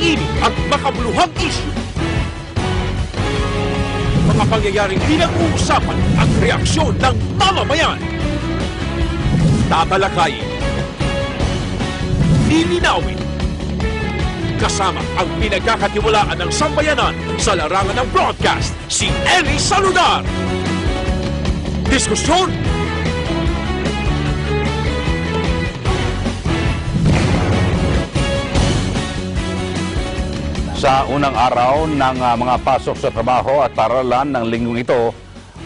mainit at makabuluhang issue. Mga pangyayaring pinag-uusapan at reaksyon ng mamamayan. Tatalakayin, lilinawin, kasama ang pinagkakatiwalaan ng sambayanan sa larangan ng broadcast, si Ellie Saludar. Diskusyon, sa unang araw ng mga pasok sa trabaho at paralan ng linggong ito,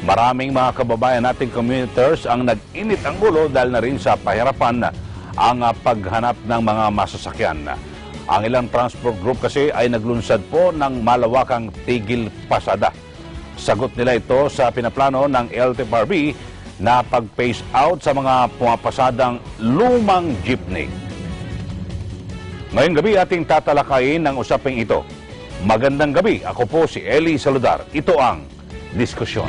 maraming mga kababayan nating commuters ang nag-init ang ulo dahil na rin sa pahirapan ang paghanap ng mga masasakyan. Ang ilang transport group kasi ay naglunsad po ng malawakang tigil pasada. Sagot nila ito sa pinaplano ng LTFRB na pag-phase out sa mga pumapasadang lumang jeepney. Ngayong gabi ating tatalakayin ang usaping ito. Magandang gabi, ako po si Ellie Saludar. Ito ang Diskusyon.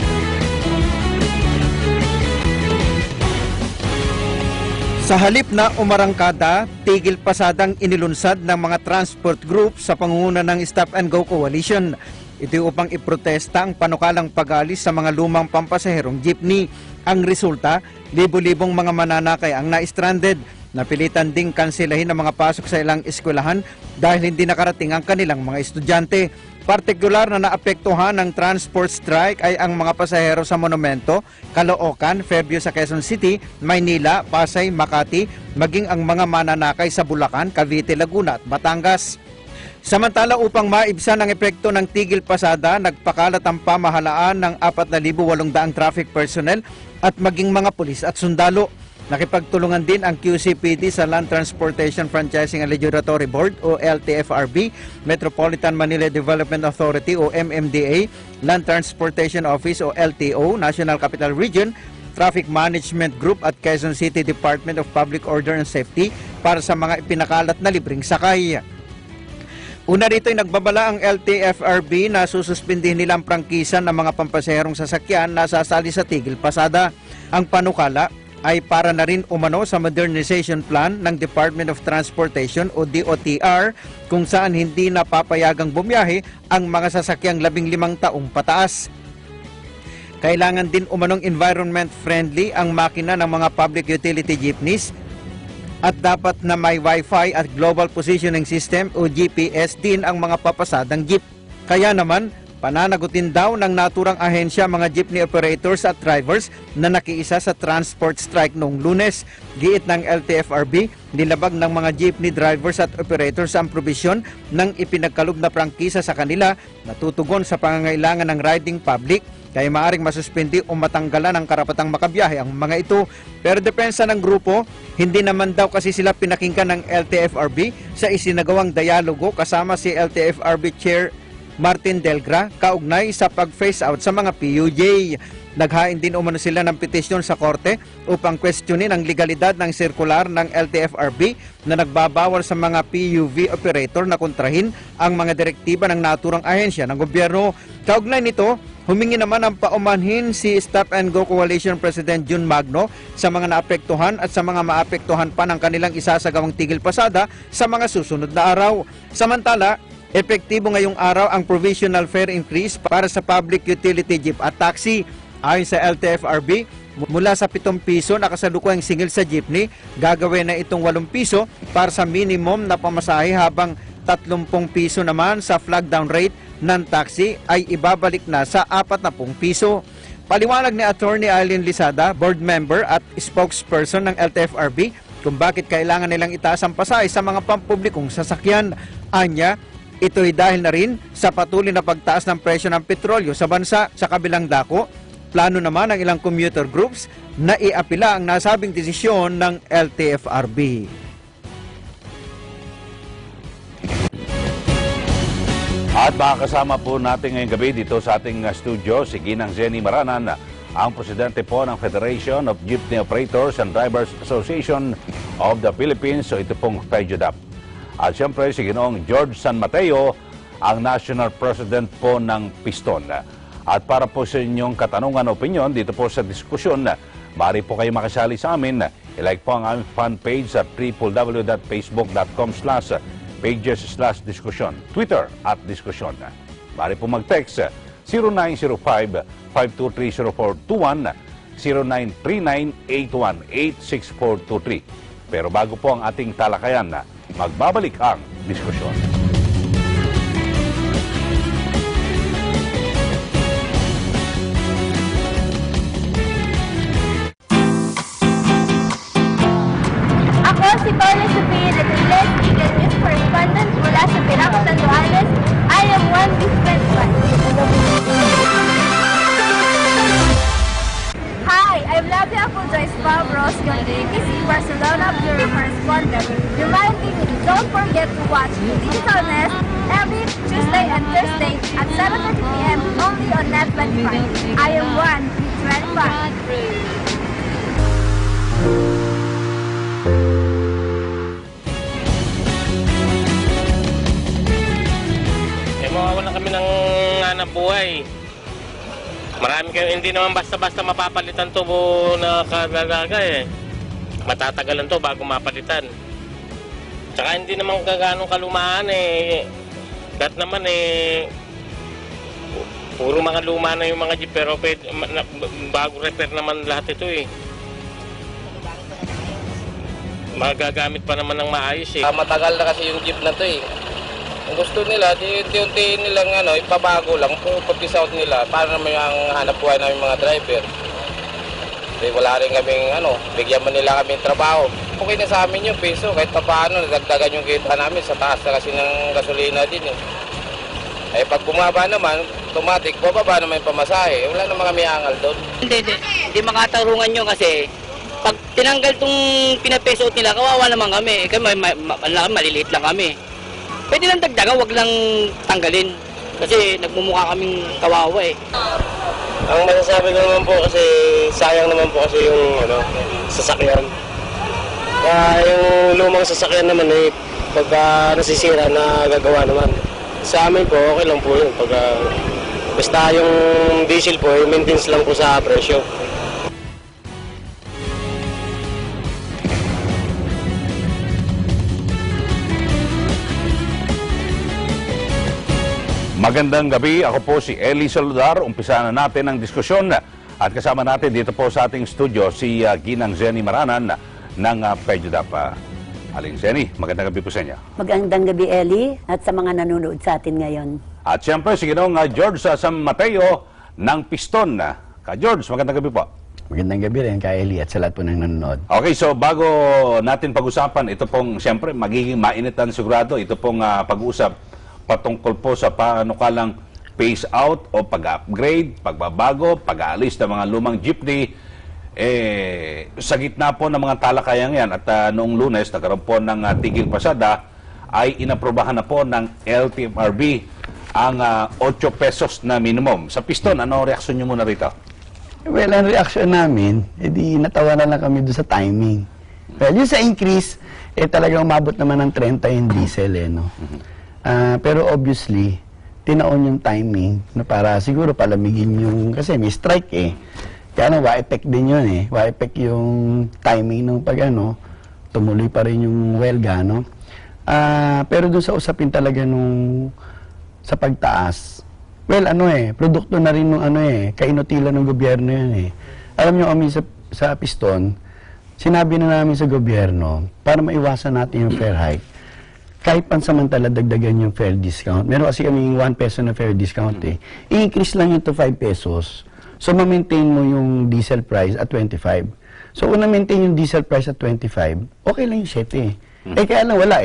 Sa halip na umarangkada, tigil pasadang inilunsad ng mga transport group sa pangunguna ng Stop and Go Coalition. Ito upang iprotesta ang panukalang pag-alis sa mga lumang pampasaherong jeepney. Ang resulta, libo-libong mga mananakay ang na-stranded. Napilitan ding kanselahin ang mga pasok sa ilang eskwelahan dahil hindi nakarating ang kanilang mga estudyante. Partikular na naapektuhan ng transport strike ay ang mga pasahero sa Monumento, Caloocan, Fairview sa Quezon City, Maynila, Pasay, Makati, maging ang mga mananakay sa Bulacan, Cavite, Laguna at Batangas. Samantala upang maibsan ang epekto ng tigil pasada, nagpakalat ang pamahalaan ng 4,800 traffic personnel at maging mga pulis at sundalo. Nakipagtulungan din ang QCPD sa Land Transportation Franchising and Legislatory Board o LTFRB, Metropolitan Manila Development Authority o MMDA, Land Transportation Office o LTO, National Capital Region, Traffic Management Group at Quezon City Department of Public Order and Safety para sa mga ipinakalat na libreng sakay. Una rito ay nagbabala ang LTFRB na sususpindihin nilang prangkisa ng mga pampasaherong sasakyan na sasali sa tigil pasada. Ang panukala ay para na rin umano sa modernization plan ng Department of Transportation o DOTR kung saan hindi napapayagang bumiyahe ang mga sasakyang 15 taong pataas. Kailangan din umanong environment friendly ang makina ng mga public utility jeepneys at dapat na may Wi-Fi at Global Positioning System o GPS din ang mga papasadang jeep. Kaya naman, pananagutin daw ng naturang ahensya mga jeepney operators at drivers na nakiisa sa transport strike noong Lunes. Giit ng LTFRB, nilabag ng mga jeepney drivers at operators ang probisyon ng ipinagkaloob na prangkisa sa kanila na tutugon sa pangangailangan ng riding public, kaya maaring masuspindi o matanggalan ng karapatang makabiyahe ang mga ito. Pero depensa ng grupo, hindi naman daw kasi sila pinakinggan ng LTFRB sa isinagawang dialogo kasama si LTFRB Chair Martin Delgra kaugnay sa pag-phase out sa mga PUJ. Naghain din umano sila ng petisyon sa korte upang questionin ang legalidad ng sirkular ng LTFRB na nagbabawal sa mga PUV operator na kontrahin ang mga direktiba ng naturang ahensya ng gobyerno. Kaugnay nito, humingi naman ang paumanhin si Stop and Go Coalition President Jun Magno sa mga naapektuhan at sa mga maapektuhan pa ng kanilang isasagawang tigil pasada sa mga susunod na araw. Samantala, epektibo ngayong araw ang provisional fare increase para sa public utility jeep at taxi. Ayon sa LTFRB, mula sa 7 piso na kasalukuyang singil sa jeepney, gagawin na itong 8 piso para sa minimum na pamasahe habang 30 piso naman sa flag down rate ng taxi ay ibabalik na sa 40 piso. Paliwanag ni Attorney Aileen Lisada, board member at spokesperson ng LTFRB, kung bakit kailangan nilang itaas ang pasahe sa mga pampublikong sasakyan. Anya, ito'y dahil na rin sa patuloy na pagtaas ng presyo ng petrolyo sa bansa. Sa kabilang dako, plano naman ng ilang commuter groups na iapila ang nasabing desisyon ng LTFRB. At makakasama po natin ngayong gabi dito sa ating studio si Ginang Jenny Maranan, ang presidente po ng Federation of Jeepney Operators and Drivers Association of the Philippines, so ito pong FEJUDAP. At siyempre si Ginoong George San Mateo, ang National President po ng Piston. At para po sa inyong katanungan o opinion dito po sa diskusyon, maaari po kayo makasali sa amin. I-like po ang aming fan page sa www.facebook.com/ pages/diskusyon, Twitter @diskusyon. Maaari po mag-text 0905-523-0421, 0939-818-6423. Pero bago po ang ating talakayan, magbabalik ang diskusyon. Ako si Paula Sofia Retiles, Eagle News Correspondent mula sa Piraco, Sandoanes. I am one different one. Hi, I'm Labia Joyce Pabros, your DTC Barcelona Bureau Correspondent. Reminding you, don't forget to watch Digital Nest every Tuesday and Thursday at 7:30 p.m. only on Net 25. I am one different one. Mawawalan kami ng hanap buhay. Marami kayo, hindi naman basta-basta mapapalitan to na kadalaga eh. Matatagalan to bago mapalitan. Tsaka hindi naman gaganong kalumaan eh. Kahit naman eh, puro mga luma na yung mga jeep pero bago repair naman lahat ito eh. Magagamit pa naman ng maayos eh. Matagal na kasi yung jeep na to eh. Ang gusto nila, unti-unti nilang ipabago lang, pupis out nila para naman yung hanap buhay namin mga driver. Kasi wala rin kaming bigyan man nila kaming trabaho. Okay na sa amin yung peso, kahit pa paano, nadagdagan yung kita namin sa taas na kasi ng gasolina din eh. Eh pag bumaba naman, automatic, bababa naman yung pamasahe. Wala naman kami angal doon. Hindi makatarungan nyo kasi pag tinanggal tong pinapeso out nila, kawawa naman kami. Kami maliliit lang kami. Pwede lang dagdagan, wag lang tanggalin. Kasi nagmumukha kaming kawawa eh. Ang masasabi ko naman po kasi sayang naman po kasi yung sasakyan. Yung lumang sasakyan naman eh, pagka nasisira na gagawa naman. Sa amin po, okay lang po yun. Basta yung diesel po, maintenance lang po sa presyo. Magandang gabi, ako po si Eli Saludar. Umpisa na natin ang diskusyon at kasama natin dito po sa ating studio si Ginang Zenny Maranan ng PEJUDAP. Aling Zenny, magandang gabi po sa inyo. Magandang gabi, Eli, at sa mga nanonood sa atin ngayon. At siyempre si Ginong George San Mateo ng Piston. George, magandang gabi po. Magandang gabi rin kay Eli at sa lahat po ng nanonood. Okay, so bago natin pag-usapan, ito pong siyempre magiging mainitan sigurado, ito pong pag-uusap patungkol po sa panukalang phase out o pag-upgrade, pagbabago, pag-aalis ng mga lumang jeepney. Sa gitna po ng mga talakayan yan at noong Lunes, nagkaroon po ng tigil pasada, ay inaprobahan na po ng LTFRB ang 8 pesos na minimum. Sa Piston, ano reaksyon nyo muna rito? Well, ang reaksyon namin, edi natawa na lang kami doon sa timing. Well, yung sa increase, talagang umabot naman ng 30 yung diesel no? Pero obviously, tinaon yung timing na para siguro palamigin yung, kasi may strike Kaya wa-effect din yun Wa-effect yung timing ng tumuloy pa rin yung welga, no? Pero doon sa usapin talaga sa pagtaas, well, produkto na rin nung kainutilan ng gobyerno yun Alam nyo kami sa Piston, sinabi na namin sa gobyerno, para maiwasan natin yung fare hike, kahit pansamantala dagdagan yung fare discount. Meron kasi kaming 1 peso na fare discount I-increase lang yun to 5 pesos. So, ma-maintain mo yung diesel price at 25. So, kung na-maintain yung diesel price at 25, okay lang yung 7 kaya lang wala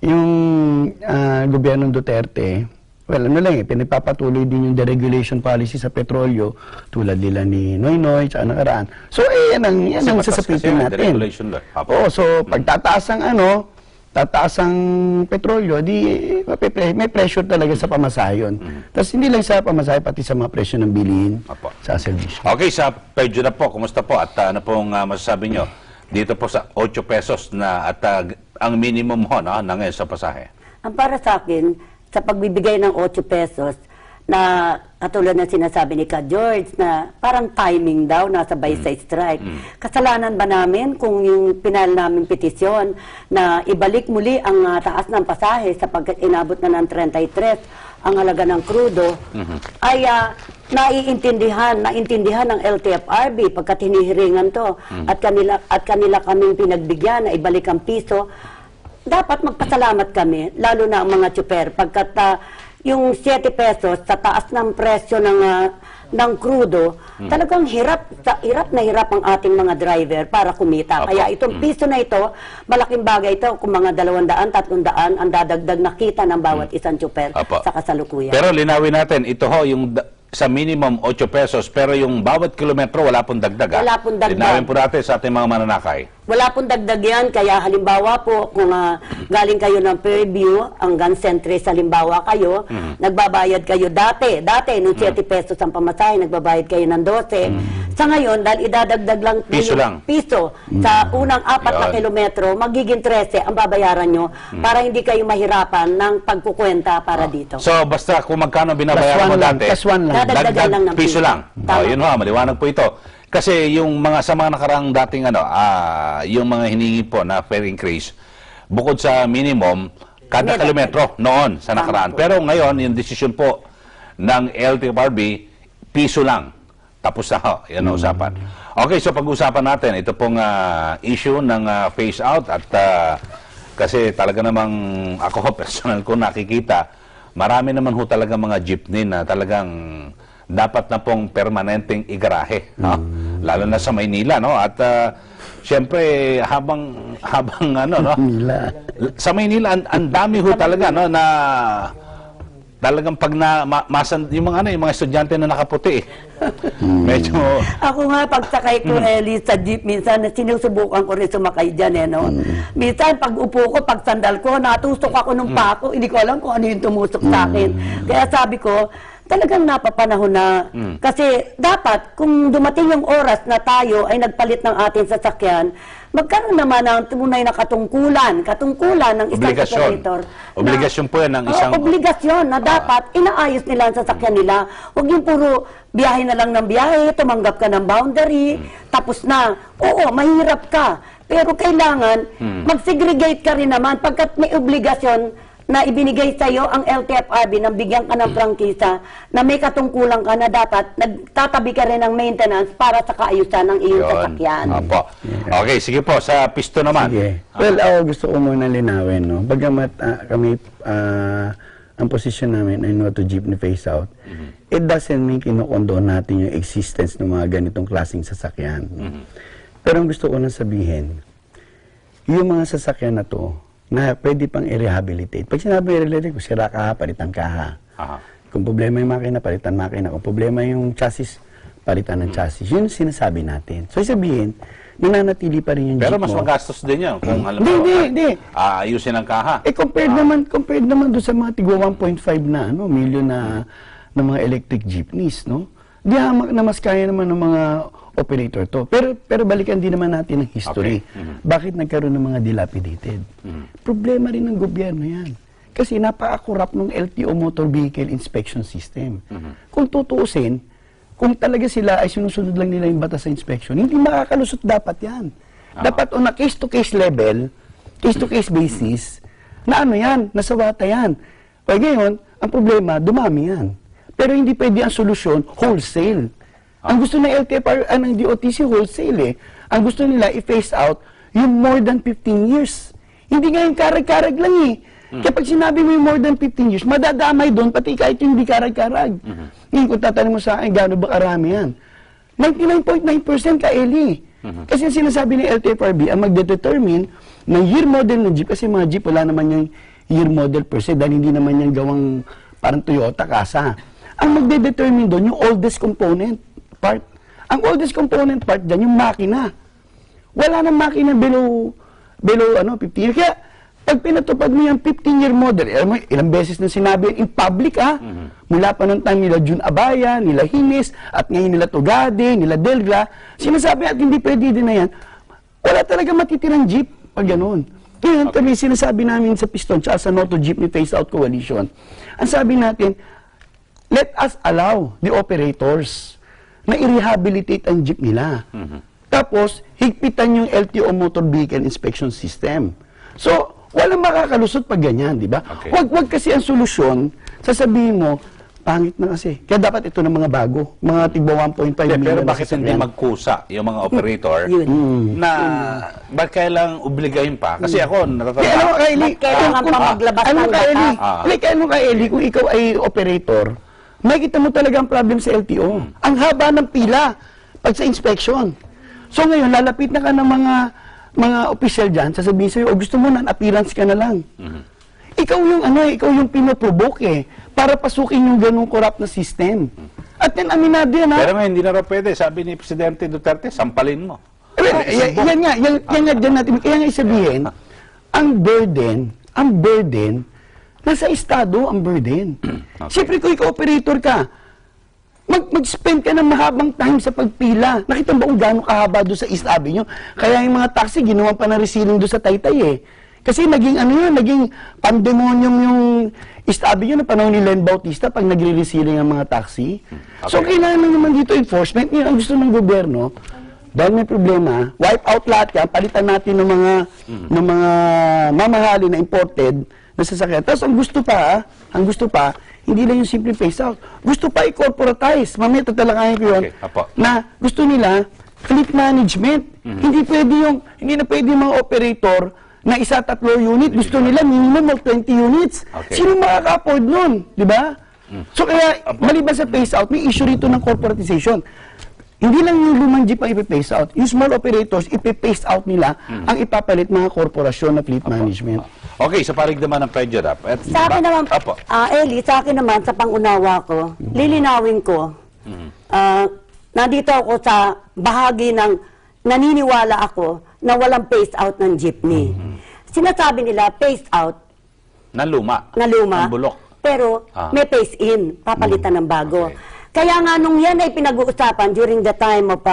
Yung gobyerno Duterte, well, pinipapatuloy din yung deregulation policy sa petrolyo, tulad nila ni Noynoy, tsaka nakaraan. So, yan ang sasapitin natin. Oo, so, pagtataas ang petrolyo, may pressure talaga sa pamasahe yun. Tapos hindi lang sa pamasahe, pati sa mga presyo ng bilihin sa servisyo. Okay, sa PEJUDAP po, kumusta po? At ano pong masasabi nyo dito po sa 8 pesos na at ang minimum na ngayon sa pasahe? Ang para sa akin, sa pagbibigay ng 8 pesos, na katulad na sinasabi ni Ka George na parang timing daw, nasabay sa strike. Kasalanan ba namin kung yung pinal namin petisyon na ibalik muli ang taas ng pasahe sapagkat inabot na ng 33 ang halaga ng krudo, ay naintindihan ng LTFRB pagkat hinihiringan to at kanila kaming pinagbigyan na ibalik ang piso. Dapat magpasalamat kami, lalo na ang mga tsuper, pagkat yung 7 pesos sa taas ng presyo ng krudo, talagang hirap na hirap ang ating mga driver para kumita. Kaya itong piso na ito, malaking bagay ito kung mga 200, 300 ang dadagdag na kita ng bawat isang tsuper sa kasalukuyan. Pero linawin natin, ito ho, yung sa minimum 8 pesos, pero yung bawat kilometro wala pong dagdag. Wala pong dagdag. Linawin po natin sa ating mga mananakay. Wala pong dagdag yan, kaya halimbawa po, kung galing kayo ng Fairview, hanggang Centris, halimbawa kayo, nagbabayad kayo dati, nung 7 pesos ang pamasahe, nagbabayad kayo ng 12. Sa ngayon, dahil idadagdag lang piso sa unang 4 na kilometro, magiging 13 ang babayaran nyo para hindi kayo mahirapan ng pagkukwenta para dito. So, basta kung magkano binabayaran mo dati, dadagdagan lang ng piso lang. Yun ho, maliwanag po ito. Kasi yung sa mga nakaraang dating yung mga hiningi po na fare increase, bukod sa minimum, kada kilometro noon sa nakaraan. Pero ngayon, yung desisyon po ng LTFRB, piso lang. Tapos na ho, yan ang usapan. Okay, so pag-usapan natin, ito pong issue ng phase out at kasi talaga namang ako, personal ko nakikita, marami naman ho talaga mga jeepney na talagang dapat na pong permanenteng igarahe, no? Lalo na sa Maynila, no? At siyempre habang no? Sa Maynila ang dami ho talaga, no, na talagang pag yung mga estudyante na nakaputi. Medyo ako nga pagsakay ko sa jeep minsan sinusubukan ko rin sumakay diyan no. Minsan pag upo ko, pag sandal ko, natusok ako ng pako, hindi ko alam kung ano yung tumusok sa akin. Kaya sabi ko, talagang napapanahon na. Kasi dapat, kung dumating yung oras na tayo ay nagpalit ng ating sasakyan, magkaroon naman ng tunay na katungkulan ng isang operator. Obligasyon po yan ng isang... Obligasyon na dapat inaayos nila ang sasakyan nila. Huwag yung puro biyahe na lang ng biyahe, tumanggap ka ng boundary, tapos na. Oo, mahirap ka. Pero kailangan mag-segregate ka rin naman pagkat may obligasyon na ibinigay sa iyo ang LTFRB nang bigyan ka ng prangkisa na may katungkulan ka na dapat nagtatabi ka rin ng maintenance para sa kaayusan ng iyong sasakyan. Opo. Okay, sige po. Sa pisto naman. Sige. Well, gusto ko muna linawin, no? Bagamat kami, ang posisyon namin ay no to jeepney phase out, it doesn't mean kinokondon natin yung existence ng mga ganitong klaseng sasakyan. Pero ang gusto ko na sabihin, yung mga sasakyan na to, na pwede pang i-rehabilitate. Pag sinabi i-rehabilitate, kung sira ka, palitan ka. Kung problema yung makina, palitan makina. Kung problema yung chassis, palitan ng chassis. Yun yung sinasabi natin. So, sabihin, nananatili pa rin yung pero jeep mo. Mas magastos din yan. Kung alam mo, ayusin ang kaha. Compared naman doon sa mga tigwa 1.5 na million na mga electric jeepneys, no? Di hamak na mas kaya naman ng mga operator to. Pero balikan din naman natin ang history. Bakit nagkaroon ng mga dilapidated? Problema rin ng gobyerno yan. Kasi napaka-corrupt ng LTO Motor Vehicle Inspection System. Kung tutuusin, kung talaga sila ay sinusunod lang nila yung batas sa inspection, hindi makakalusot dapat yan. Dapat on a case-to-case level, case-to-case basis, na yan, nasawata yan. Kaya ngayon, ang problema, dumami yan. Pero hindi pwede ang solusyon, wholesale. Ang gusto ng LTFR, ng DOTC, wholesale Ang gusto nila, i-phase out yung more than 15 years. Hindi nga yung karag-karag lang Kapag sinabi mo yung more than 15 years, madadamay doon, pati kahit yung hindi karag-karag. Ngayon, kung tatanong mo sa akin, gaano ba karami yan? 99.9% ka-eli. Kasi ang sinasabi ng LTFRB, ang magdedetermine ng year model ng jeep, kasi mga jeep, wala naman yung year model per se, dahil hindi naman yung gawang parang Toyota, Casa. Ang magdedetermine doon, yung oldest component part. Ang oldest component part dyan, yung makina. Wala nang makina below 15 years. Kaya, pag pinatupad mo yung 15-year model, ilang beses na sinabi in public, mula pa ng time nila Jun Abaya, nila Hines, at ngayon nila Tugade, nila Delgra, sinasabi at hindi pwede din na yan, wala talaga matitirang jeep pag gano'n. Ngayon, kami sinasabi namin sa Piston, tsaka sa Noto Jeepney Phase Out Coalition, ang sabi natin, let us allow the operators na i-rehabilitate ang jeep nila. Tapos, higpitan yung LTO Motor Vehicle Inspection System. So, walang makakalusot pag ganyan, di ba? Okay. Wag kasi ang solusyon, sasabihin mo, pangit na kasi. Kaya dapat ito ng mga bago, mga tigba 1.5 million. Pero bakit hindi magkusa yung mga operator na ba't kailang obligahin pa? Kasi ako, natatanda. Kailangan pa maglabas ng data. Ano ka, Eli, kung ikaw ay operator, makikita mo talaga ang problem sa LTO. Ang haba ng pila pag sa inspection. So ngayon, lalapit na ka ng mga opisyal dyan, sasabihin sa'yo, gusto mo na, appearance ka na lang. Ikaw yung pinoprovoke para pasukin yung ganung corrupt na system. At yan, aminado yan, ha? Pero nga, hindi na raw pwede. Sabi ni Presidente Duterte, sampalin mo. Yan nga dyan natin. Kaya nga isabihin, ang burden, nasa estado ang burden. Siyempre, kung ikaw operator ka, mag-spend ka ng mahabang time sa pagpila. Nakita mo kung gano'ng kahaba doon sa East Avenue? Kaya yung mga taxi, ginawa pa na resealing doon sa Taytay eh. Kasi naging pandemonium yung East Avenue na panahon ni Len Bautista pag nagre-resealing ang mga taxi. Okay. So kailangan naman dito enforcement. Yan ang gusto ng gobyerno. Dahil may problema, wipe out lahat yan, palitan natin ng mga mamahali na imported na sasakyan. Tapos ang gusto pa, hindi lang yung simple phase out. Gusto pa i-corporatize. Mamaya tatalakayin ko yun. Okay, na gusto nila fleet management. Hindi na pwede yung mga operator na 1-3 unit. Gusto nila minimum of 20 units. Okay. Sino makaka-afford nun? Di ba? So kaya, maliban sa phase out, may issue rito ng corporatization. Hindi lang yung lumang jeep ang ipi-phase out. Yung small operators, ipi-phase out nila ang ipapalit mga korporasyon na fleet management. Okay, sa parig naman ng PEDURAP. Sa akin naman, Eli, sa akin naman, sa pangunawa ko, lilinawin ko, nandito ako sa bahagi ng naniniwala ako na walang phase out ng jeepney. Sinasabi nila, phase out Na luma. ng bulok. Pero may phase in, papalitan ng bago. Okay. Kaya nga nung yan ay pinag-uusapan during the time of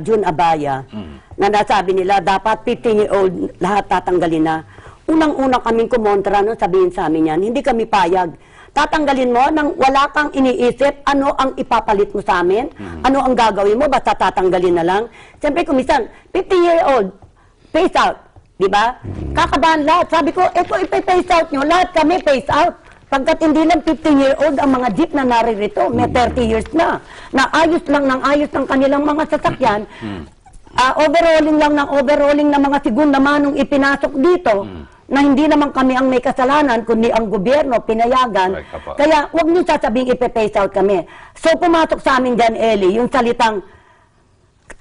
June Abaya, na nasabi nila dapat 15-year-old lahat tatanggalin na. Unang-unang kaming kumontra no, sabihin sa amin yan, hindi kami payag. Tatanggalin mo nang wala kang iniisip ano ang ipapalit mo sa amin, ano ang gagawin mo, basta tatanggalin na lang. Siyempre kung minsan, 15-year-old, phase out, di ba? Kakabahan lahat. Sabi ko, ito ipi-phase out nyo, lahat kami phase out. Pagkat hindi lang 15-year-old ang mga jeep na naririto, may 30 years na ayos lang ng ayos ng kanilang mga sasakyan, overhauling ng mga segunda manong ipinasok dito, na hindi naman kami ang may kasalanan, kundi ang gobyerno, pinayagan. Kaya huwag niyo sasabing ipe-phase out kami. So pumasok sa amin dyan, Eli, yung salitang,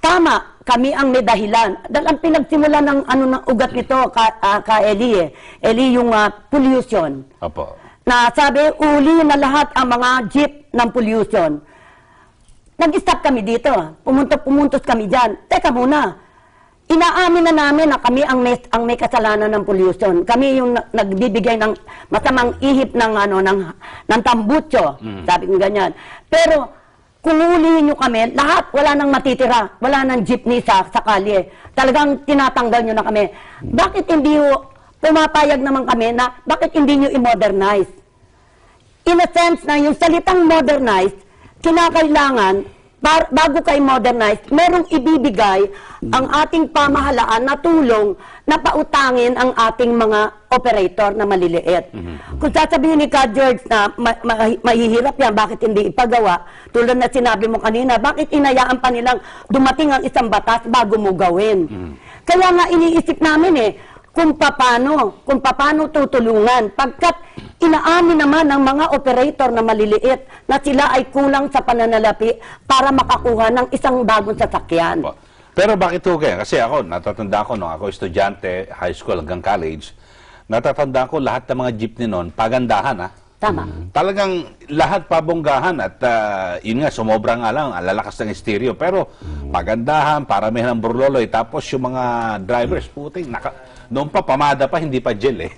tama, kami ang may dahilan. Dahil ang pinagsimula ng ugat nito, ka Eli, Eli, yung pollution. Opo. Na sabi, uli na lahat ang mga jeep ng pollution. Nag-stop kami dito. Pumuntos kami dyan. Teka muna. Inaamin na namin na kami ang may kasalanan ng pollution. Kami yung nagbibigay ng masamang ihip ng tambutso. Sabi ko ganyan. Pero kung ulihin nyo kami, lahat wala nang matitira. Wala nang jeepney sa kalye. Talagang tinatanggal nyo na kami. Bakit hindi pumapayag naman kami na bakit hindi nyo i-modernize? In a sense na yung salitang modernize, kinakailangan, bago kayo modernize, merong ibibigay ang ating pamahalaan na tulong na pautangin ang ating mga operator na maliliit. Kung sasabihin ni Ka George na mahihirap yan, bakit hindi ipagawa? Tulad na sinabi mo kanina, bakit inayaan pa nilang dumating ang isang batas bago mo gawin? Kaya nga iniisip namin kung paano tutulungan. Pagkat inaamin naman ng mga operator na maliliit na sila ay kulang sa pananalapi para makakuha ng isang bagong sasakyan. Pero bakit ho kaya? Kasi ako, natatanda ko nung ako estudyante, high school hanggang college, natatanda ko lahat ng mga jeepney noon, pagandahan Tama. Talagang lahat pabonggahan at yun nga, sumobra nga lang, ang lalakas ng estéreo. Pero pagandahan, paramihan ng burloloy, tapos yung mga drivers, puting, noon pa, pamada pa, hindi pa gel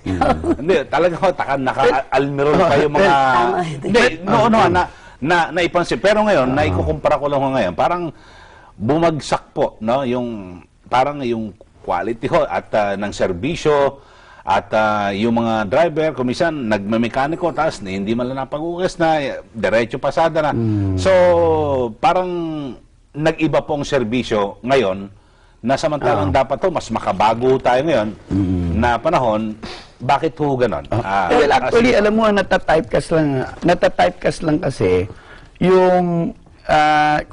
Hindi, talagang naka-almirol pa yung mga... Hindi, naipansin. Pero ngayon, naikukumpara ko lang ngayon, parang bumagsak po, no? Parang yung quality at ng serbisyo At yung mga driver, kumisan, nagme-mekaniko, tapos hindi man lang napag-ugas na, diretso pasada na. So, parang nag-iba pong serbisyo ngayon, na samantalang dapat to, mas makabago tayo ngayon, na panahon, bakit ho ganon? Well, actually, alam mo, natatypecast lang kasi yung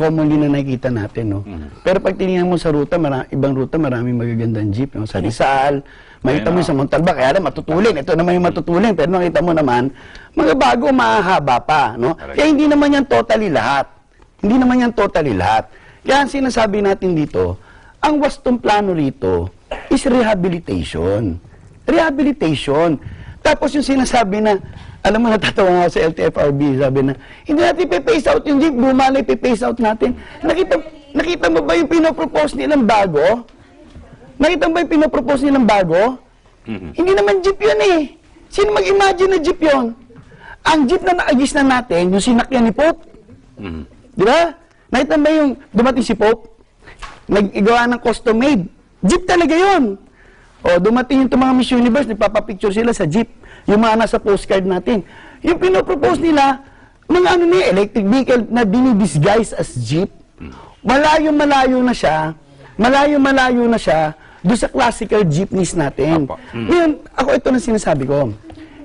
commonly na nakikita natin, no? Pero pag tinignan mo sa ruta, ibang ruta, maraming magagandang jeep, no? Sa Rizal, makita mo sa Montalba, kaya matutulin. Ito naman yung matutulin, pero nakita mo naman, mga bago, mahahaba pa, no? Kaya hindi naman yan totally lahat. Hindi naman yan totally lahat. Kaya ang sinasabi natin dito, ang wastong plano rito is rehabilitation. Rehabilitation. Tapos yung sinasabi na, alam mo, natatawa nga sa LTFRB, sabi na, hindi natin ipe-phase out yung jeep, bumalay, ipe-phase out natin. Nakita mo ba yung pinopropose nilang bago? Nakita mo ba yung pinopropose nilang bago? Hindi naman jeep yun eh. Sino mag-imagine na jeep yun? Ang jeep na naagis na natin, yung sinakyan ni Pope. Di ba? Nakita mo ba yung dumating si Pope? Nag-igawa ng custom-made. Jeep talaga yun. O, dumating yung mga Miss Universe, nagpapapicture sila sa jeep. Yung mga nasa postcard natin. Yung pinopropose nila, mga electric vehicle na dinidisguise as jeep. Malayo-malayo na siya. Malayo-malayo na siya doon sa classical jeepneys natin. Ngayon, ako ito na sinasabi ko.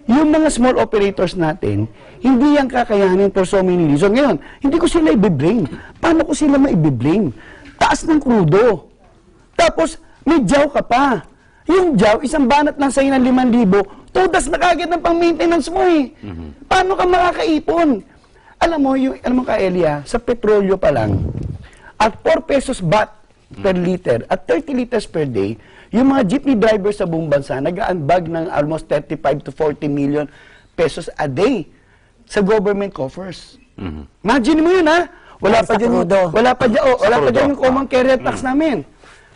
Yung mga small operators natin, hindi yan kakayanin for so many reasons. Ngayon, hindi ko sila i-blame. Paano ko sila ma-i-blame? Taas ng krudo. Tapos, may jaw ka pa. Yung jaw, isang banat lang sa'yo ng 5,000, tudas na kagad ng pang-maintenance mo eh. Paano ka makakaipon? Alam mo ka, Elia, sa petrolyo pa lang, at 4 pesos baht per liter, at 30 liters per day, yung mga jeepney drivers sa buong bansa, nag-aambag ng almost 35 to 40 million pesos a day sa government coffers. Imagine mo yun, ha? Wala pa dyan yung common carrier tax namin.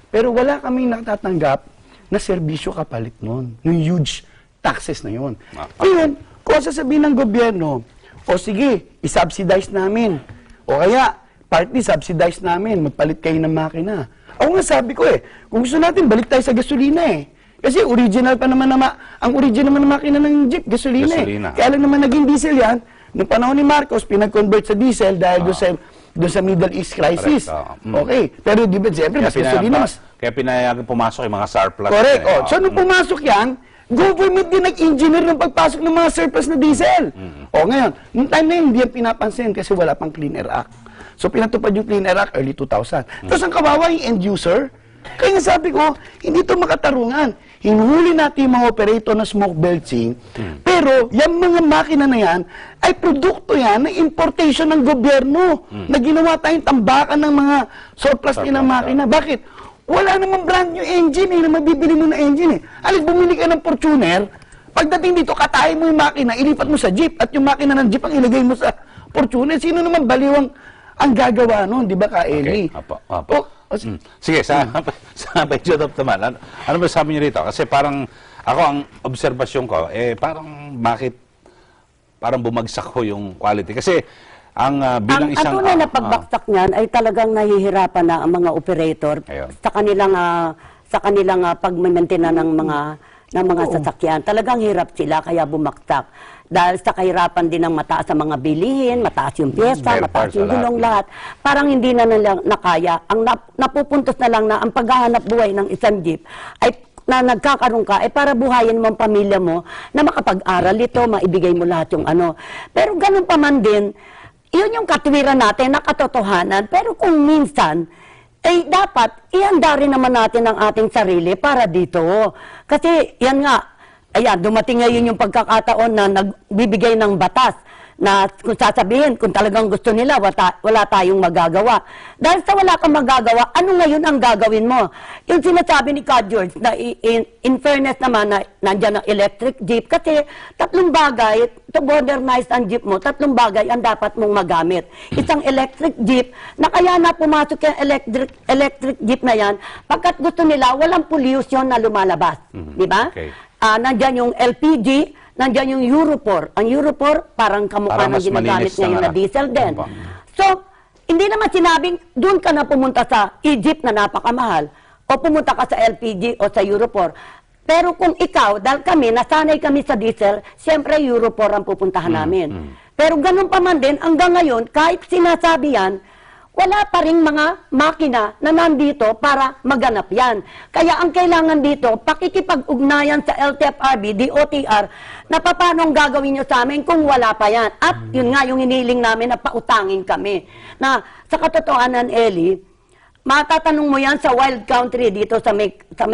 Pero wala kaming natatanggap na serbisyo kapalit nun. Yung huge taxes na yun. Ngayon, kung sasabihin ng gobyerno, o sige, isubsidize namin. O kaya, partly subsidize namin, magpalit kayo ng makina. Ako nga sabi ko kung gusto natin, balik tayo sa gasolina Kasi original pa naman ang original naman na makina ng jeep, gasolina Kaya lang naman naging diesel yan. Noong panahon ni Marcos, pinag-convert sa diesel dahil doon sa Middle East crisis. Okay. Pero di ba, siyempre, mas gasolina, kaya pinayagan pumasok yung mga surplus. Correct. So, nung pumasok yan, government din nag-engineer ng pagpasok ng mga surplus na diesel. Ngayon, nung time na yun, hindi yan pinapansin kasi wala pang Clean Air Act. So, pinatupad yung Clean Air Act early 2000. Tapos, ang kawawa yung end user. Kaya nga sabi ko, hindi ito makatarungan. Hinuhuli natin yung mga operator na smoke belching, pero yung mga makina na yan, ay produkto yan ng importation ng gobyerno na ginawa tayong tambakan ng mga surplus ng makina. Bakit? Wala namang brand new engine na mabibili mo na engine Alis, bumili ka ng Fortuner, pagdating dito, katayin mo yung makina, ilipat mo sa jeep, at yung makina ng jeep ang ilagay mo sa Fortuner. Sino naman baliwang ang gagawa nun, di ba ka, Eli? Sige, sa budget of the man, ano ba sabi niyo rito? Kasi parang, ako ang obserbasyon ko, parang bakit parang bumagsak ko yung quality. Kasi, ang bilang isang... Ang tunay na pagbaksak niyan ay talagang nahihirapan na ang mga operator sa kanilang pag-maintain ng mga sasakyan. Talagang hirap sila kaya bumaksak. Dahil sa kahirapan din ng mataas sa mga bilihin, mataas yung pyesa, mataas yung gulong lahat. Parang hindi na nila nakaya. Ang napupuntos na lang na ang paghahanap buhay ng isang jeep ay na nagkakaroon ka, para buhayin mo ang pamilya mo na makapag-aral ito, maibigay mo lahat yung ano. Pero ganun pa man din, yun yung katwiran natin na katotohanan. Pero kung minsan, dapat ihanda rin naman natin ang ating sarili para dito. Kasi yan nga, dumating ngayon yung pagkakataon na nagbibigay ng batas na kung sasabihin, kung talagang gusto nila, wala tayong magagawa. Dahil sa wala kang magagawa, ano ngayon ang gagawin mo? Yung sinasabi ni Ka George, na in fairness naman, na nandyan ang electric jeep, kasi 3 bagay, to modernize ang jeep mo, 3 bagay ang dapat mong magamit. Isang electric jeep, na kaya na pumasok yung electric jeep na yan, pagkat gusto nila, walang pollution na lumalabas. Di ba? Okay. Nandyan yung LPG, nandyan yung Euro 4. Ang Euro 4, parang kamukha na ginagamit ngayon na diesel din. So, hindi naman sinabing, doon ka na pumunta sa Egypt na napakamahal, o pumunta ka sa LPG o sa Euro 4. Pero kung ikaw, dahil kami, nasanay kami sa diesel, siyempre Euro 4 ang pupuntahan namin. Pero ganun pa man din, hanggang ngayon, kahit sinasabi yan, wala pa rin mga makina na nandito para maganap yan. Kaya ang kailangan dito, pakikipag-ugnayan sa LTFRB, DOTR, na paano gagawin nyo sa amin kung wala pa yan. At yun nga, yung hiniling namin na pautangin kami. Na sa katotohanan, Eli, matatanong mo yan sa wild country dito sa may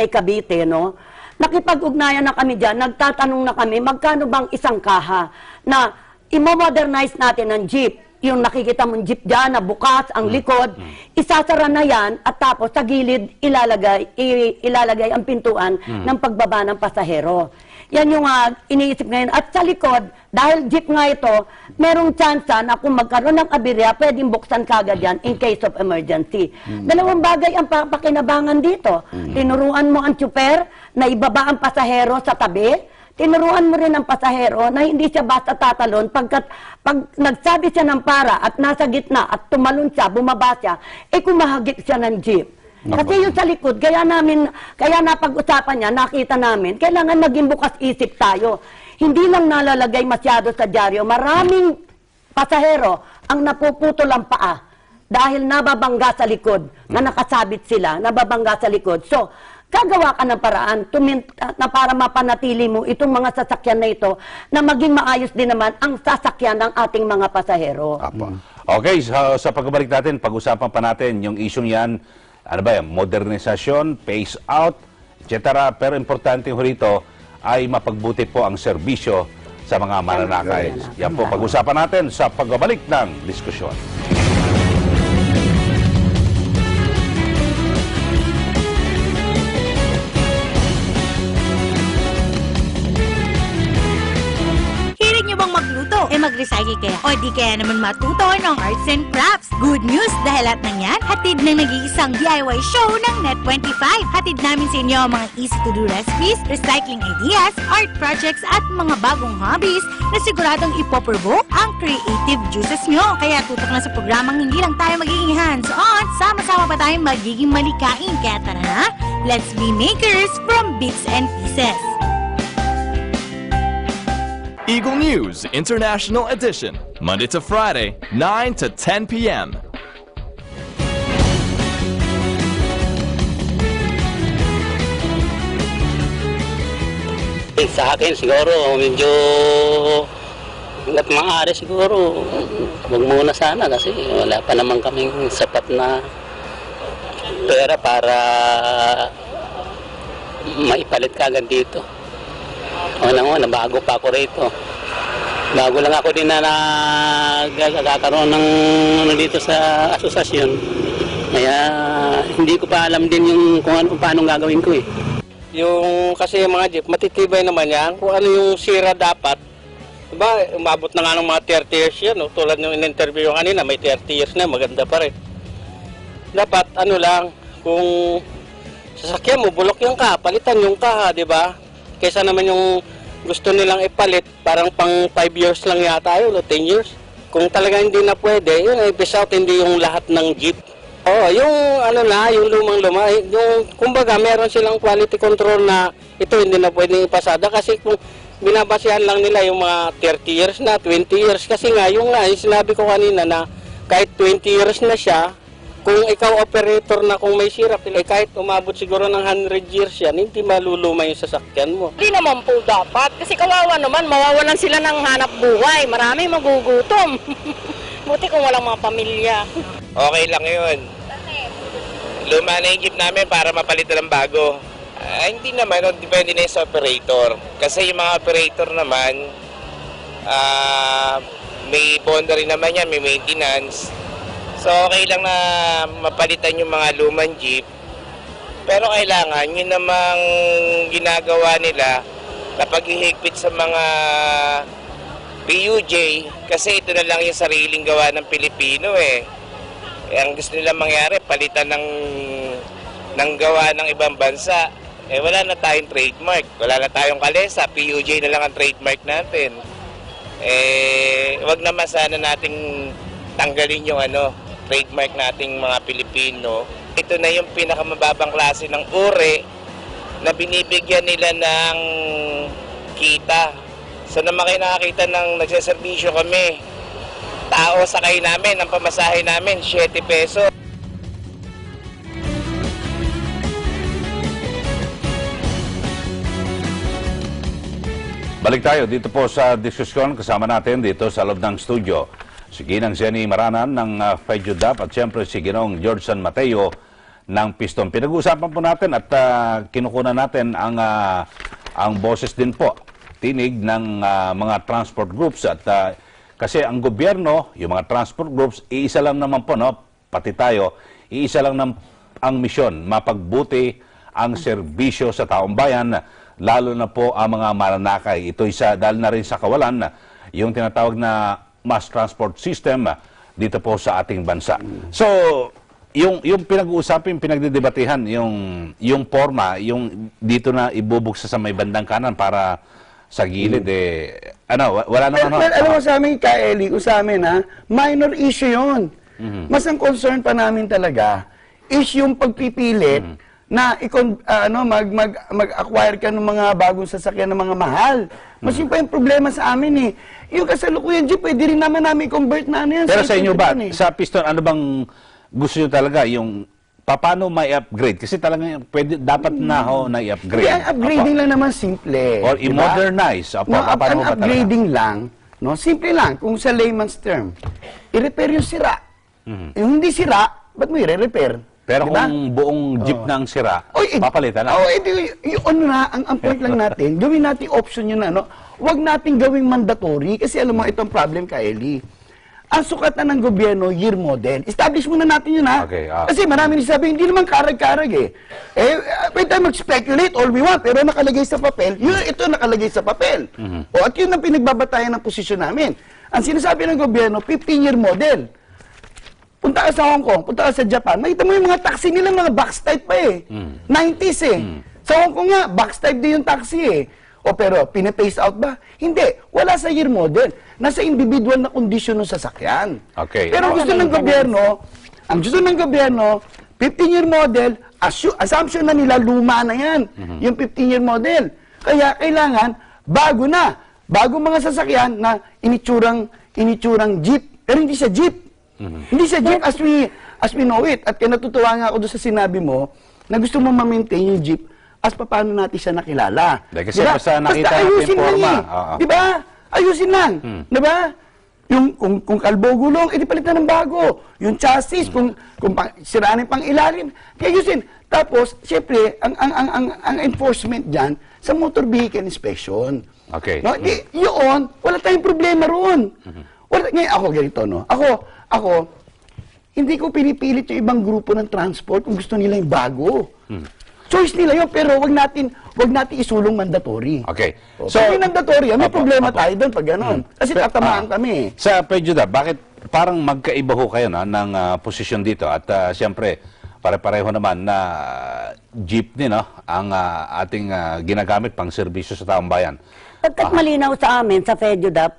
Cavite, no? Nakipag-ugnayan na kami dyan, nagtatanong na kami, magkano bang isang kaha na imo-modernize natin ng jeep. Yung nakikita mong jeep dyan na bukas ang likod, isasara na yan at tapos sa gilid ilalagay ang pintuan ng pagbaba ng pasahero. Yan yung iniisip ngayon. At sa likod, dahil jeep nga ito, merong chance na kung magkaroon ng aberya, pwedeng buksan kagad yan in case of emergency. Dalawang bagay ang pakinabangan dito. Tinuruan mo ang tsuper na ibaba ang pasahero sa tabi. Tinuruan mo rin ang pasahero na hindi siya basta tatalon pag nagsabi siya ng para at nasa gitna at tumalon siya, bumaba siya, kumahagip siya ng jeep. Kasi yung sa likod, kaya napag-usapan niya, nakita namin, kailangan maging bukas isip tayo. Hindi lang nalalagay masyado sa dyaryo. Maraming pasahero ang napuputol ang paa dahil nababangga sa likod, na nakasabit sila, nababangga sa likod. So, gagawa ka ng paraan na para mapanatili mo itong mga sasakyan na ito na maging maayos din naman ang sasakyan ng ating mga pasahero. Okay, sa pagbabalik natin, pag-usapan pa natin yung isyong yan, ano ba yan, modernisasyon, phase out, etc. Pero importante ho rito ay mapagbuti po ang serbisyo sa mga mananakay. Yan po pag-usapan natin sa pagbabalik ng diskusyon. Mag-recycle kaya o di kaya naman matuto ng arts and crafts. Good news dahil lahat ng yan hatid ng nag-iisang DIY show ng Net25. Hatid namin sa inyo ang mga easy-to-do recipes, recycling ideas, art projects at mga bagong hobbies na siguradong ipoprovoke ang creative juices nyo. Kaya tutok na sa programang hindi lang tayo magiging hands-on, sama-sama pa tayong magiging malikain. Kaya tara na, let's be makers from bits and pieces. Eagle News International Edition, Monday to Friday, 9 to 10 p.m. Sa akin siguro, medyo hanggat maaari siguro, huwag muna sana kasi wala pa naman kaming sapat na pera para maipalit kagad dito. Bago pa ako rito. Bago lang ako din na nagkakaroon ng dito sa asosasyon. Kaya hindi ko pa alam din yung kung paano gagawin ko eh. Yung kasi yung mga jeep, matitibay naman yan. Kung ano yung sira dapat. Diba, umabot na nga ng mga 30 years yan. No? Tulad ng in-interview yung kanina, may 30 years na, maganda pa rin. Dapat ano lang, kung sasakyan mo, bulok yung ka, palitan yung ka, di ba? Kaysa naman yung gusto nilang ipalit, parang pang 5 years lang yata yun, o 10 years. Kung talaga hindi na pwede, yun ay out, hindi yung lahat ng jeep. Yung ano na, yung lumang-luma, yung kumbaga meron silang quality control na ito hindi na pwedeng ipasada kasi kung binabasihan lang nila yung mga 30 years na, 20 years. Kasi nga, yung sinabi ko kanina na kahit 20 years na siya, kung ikaw operator na kung may sira, kahit umabot siguro ng 100 years yan, hindi maluluma yung sasakyan mo. Hindi naman po dapat. Kasi kawawa naman, mawawalan sila ng hanap buhay. Marami magugutom. Buti kung walang mga pamilya. Okay lang yun. Luma na yung jeep namin para mapalitan ng bago. Hindi naman, depende na sa operator. Kasi yung mga operator naman, may boundary naman yan, may maintenance. So okay lang na mapalitan yung mga lumang jeep. Pero kailangan, yun namang ginagawa nila na paghihigpit sa mga PUJ. Kasi ito na lang yung sariling gawa ng Pilipino eh. Ang gusto nila mangyari, palitan ng gawa ng ibang bansa. Wala na tayong trademark. Wala na tayong kalesa. PUJ na lang ang trademark natin. Wag naman sana nating tanggalin yung trademark nating mga Pilipino. Ito na yung pinakamababang klase ng uri na binibigyan nila ng kita. So naman kayo nakakita ng nagsaservisyo kami. Tao sakay namin, ang pamasahe namin, 7 peso. Balik tayo dito po sa diskusyon. Kasama natin dito sa loob ng studio si Ginang Jenny Maranan ng FEDUDAP at siyempre si Ginong George San Mateo ng Piston. Pinag-uusapan po natin at kinukunan natin ang boses din po, tinig ng mga transport groups. At kasi ang gobyerno, yung mga transport groups, iisa lang naman po, no? Pati tayo, iisa lang ang misyon, mapagbuti ang serbisyo sa taong bayan, lalo na po ang mga mananakay. Ito isa dahil na rin sa kawalan yung tinatawag na mass transport system dito po sa ating bansa. So, yung pinag-uusapin, pinagdidebatihan, yung forma, yung dito na ibubuksa sa may bandang kanan para sa gilid, wala naman. Alam mo sa amin, Eli, sa amin, minor issue yun. Mas ang concern pa namin talaga is yung pagpipilit na mag-acquire ka ng mga bagong sasakyan ng mga mahal. Mas yun pa yung problema sa amin Yung kasalukuyan jeep, pwede rin naman namin convert na yan. Pero sa inyo ba, sa Piston, ano bang gusto nyo talaga? Yung paano may upgrade? Kasi talaga dapat na i-upgrade. Ang upgrading lang naman simple. Or i-modernize. Ang upgrading lang, simple lang. Kung sa layman's term, i-repair yung sira. Yung hindi sira, ba't mo i-repair? Pero kung buong jeep na ang sira, papalitan na. Ang point lang natin, gawin natin option yun huwag natin gawing mandatory kasi alam mo, itong problem ka, Eli. Ang sukatan ng gobyerno, year model. Establish muna natin yun, Okay, Kasi marami nagsasabi, hindi naman karag-karag pwede tayo mag-speculate all we want, pero nakalagay sa papel, ito nakalagay sa papel. At yun ang pinagbabatayan ng posisyon namin. Ang sinasabi ng gobyerno, 15-year model. Punta ka sa Hong Kong, punta ka sa Japan, makita mo yung mga taxi nila, mga box type pa 90s Sa Hong Kong nga, box type din yung taxi pero, pinapace out ba? Hindi. Wala sa year model. Nasa individual na kondisyon ng sasakyan. Okay. Pero ang gusto ng gobyerno, 15-year model, assumption na nila, luma na yan. Yung 15-year model. Kaya kailangan, bago mga sasakyan na initsurang jeep. Pero hindi siya jeep. Hindi siya jeep as we know it. At natutuwa nga ako doon sa sinabi mo, na gusto mo ma-maintain yung jeep as paano natin siya nakilala. Kasi basta nakita natin yung forma. Diba? Ayusin lang. Diba? Kung kalbo gulong, edi palitan ng bago. Yung chassis, kung siraan yung pang-ilalim, ayusin. Tapos, siyempre, ang enforcement dyan, sa motor vehicle inspection. Okay. Yun, wala tayong problema roon. Ngayon, ako ganito, Ako, hindi ko pinipilit yung ibang grupo ng transport kung gusto nila yung bago. Choice nila yun, pero wag natin isulong mandatory. Okay. So, mandatory, may problema tayo doon pag gano'n. Kasi tatamaan kami. Sa FEDUDAP, bakit parang magkaiba ho kayo ng posisyon dito? At siyempre, pare-pareho naman na jeepney, ang ating ginagamit pang serbisyo sa taong bayan. Pagkat malinaw sa amin, sa FEDUDAP,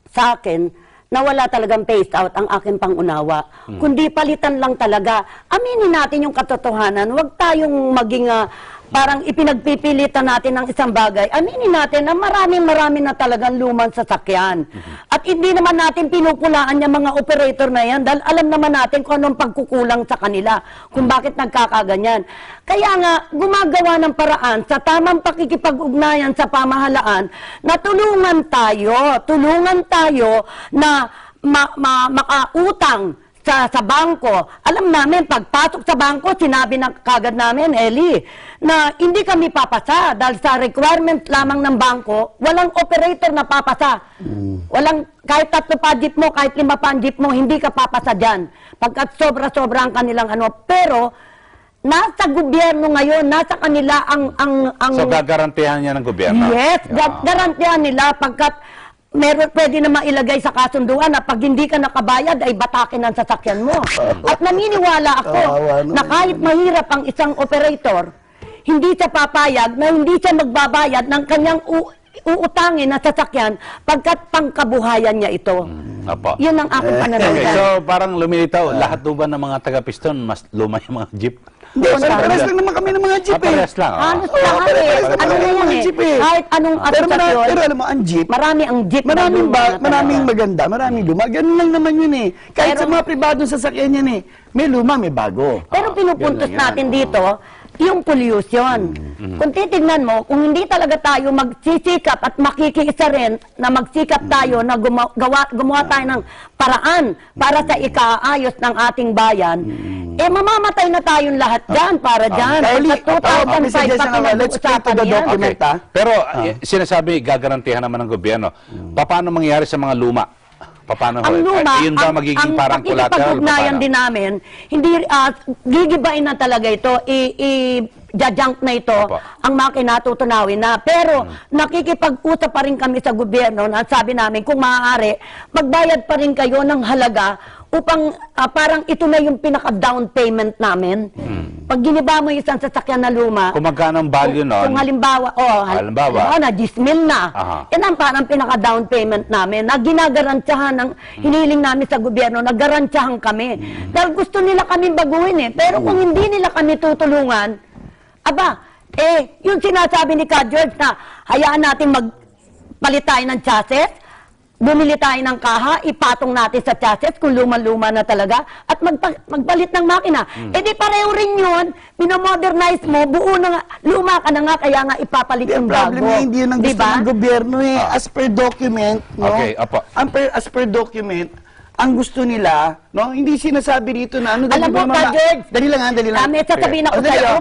sa akin, na wala talagang phased out ang aking pangunawa. Kundi palitan lang talaga. Aminin natin yung katotohanan. Huwag tayong maging parang ipinagpipilitan natin ng isang bagay. Aminin natin na marami na talagang lumang sasakyan. At hindi naman natin pinupulaan yung mga operator na yan dahil alam naman natin kung anong pagkukulang sa kanila, kung bakit nagkakaganyan. Kaya nga, gumagawa ng paraan sa tamang pakikipag-ugnayan sa pamahalaan na tulungan tayo na makautang sa bangko. Alam namin, pagpasok sa bangko, sinabi na kagad namin, Eli, na hindi kami papasa dahil sa requirement lamang ng bangko, walang operator na papasa. Walang, kahit 3 pa jeep mo, kahit 5 pa jeep mo, hindi ka papasa dyan. Pagkat sobra-sobra ang kanilang pero, nasa gobyerno ngayon, nasa kanila ang So, gagarantihan niya ng gobyerno? Yes, garantihan nila pagkat pwede na mailagay sa kasunduan na pag hindi ka nakabayad ay batakin ang sasakyan mo. At naniniwala ako na kahit mahirap ang isang operator, hindi siya papayag na hindi siya magbabayad ng kanyang uutangin na sasakyan pagkat pangkabuhayan niya ito. Opo. Yun ang aking pananaw. Okay, so parang lumilitaw, lahat ba ng mga taga-piston, mas luma yung mga jeep? Hindi, pares lang naman kami ng mga jeep eh. Pares lang. Halos lahat eh. Ano na yan eh. Kahit anong asosasyon. Pero alam mo, ang jeep, marami ang jeep. maraming maganda, maraming luma. Ganun lang naman yun eh. Kahit sa mga pribadong sasakyan yan eh. May luma, may bago. Pero pinupuntos natin dito, yung pollution. Kung titignan mo, kung hindi talaga tayo magsisikap at makikiisa rin na magsikap tayo na gumawa tayo ng paraan para sa ikaayos ng ating bayan, mamamatay na tayong lahat dyan para dyan. Sa 2005 pa pinag-uusapan yan. Okay. Pero sinasabi, gagarantihan naman ng gobyerno. Paano mangyayari sa mga luma? Paano ang luma, yun ba magiging parang collateral? Ang pakikipag-ugnayan din namin, hindi, gigibain na talaga ito, junk na ito, ang makina tutunawin na. Pero nakikipag-usap pa rin kami sa gobyerno na sabi namin, kung maaari, magbayad pa rin kayo ng halaga upang parang ito na yung pinaka-down payment namin. Pag giniba mo yung isang sasakyan na luma, kung magkano ang value nun? Kung halimbawa, na 10,000 na, yan ang parang pinaka-down payment namin, na ginagarantiyahan ng hiniling namin sa gobyerno, nagarantiyahan kami. Dahil gusto nila kami baguhin eh. Pero kung hindi nila kami tutulungan, yung sinasabi ni Ka George na hayaan natin magpalit tayo ng chassis, bumili tayo ng kaha, ipatong natin sa chassis kung luma-luma na talaga, at magpalit ng makina. Di pareho rin yun, minomodernize mo, buo na nga, luma ka na nga, kaya nga ipapalit yung bago. Problem na hindi yun ang gusto ng gobyerno eh. As per document, no? As per document, ang gusto nila, no? Hindi sinasabi dito na ano. Alam mo, Ka George, dali lang. May sasabihin ako sa'yo.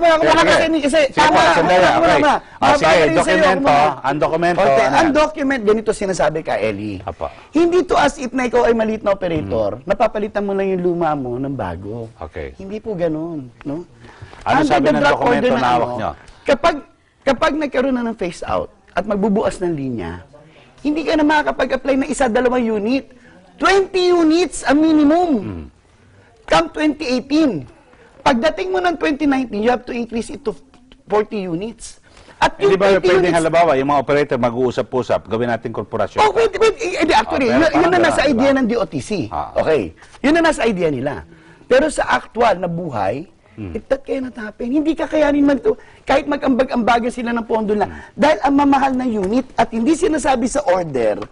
Ang dokumento. Ang document, ganito sinasabi ka, Eli. Hindi to as if na ikaw ay maliit na operator, napapalitan mo lang yung luma mo ng bago. Hindi po ganun, no? Ano sabi ng dokumento na hawak nyo? Kapag nagkaroon na ng phase out at magbubukas ng linya, hindi ka na makakapag-apply ng 1-2 unit. 20 units ang minimum. Come 2018. Pagdating mo ng 2019, you have to increase it to 40 units. At hindi ba pwedeng halimbawa, yung mga operator mag-uusap-usap, gawin natin korporasyon? Pwede. Actually, yun na nasa idea ng DOTC. Okay. Yun na nasa idea nila. Pero sa actual na buhay, that cannot happen. Hindi kakayanin kahit mag-ambag-ambagan sila ng pondo na. Dahil ang mamahal na unit at hindi sinasabi sa order,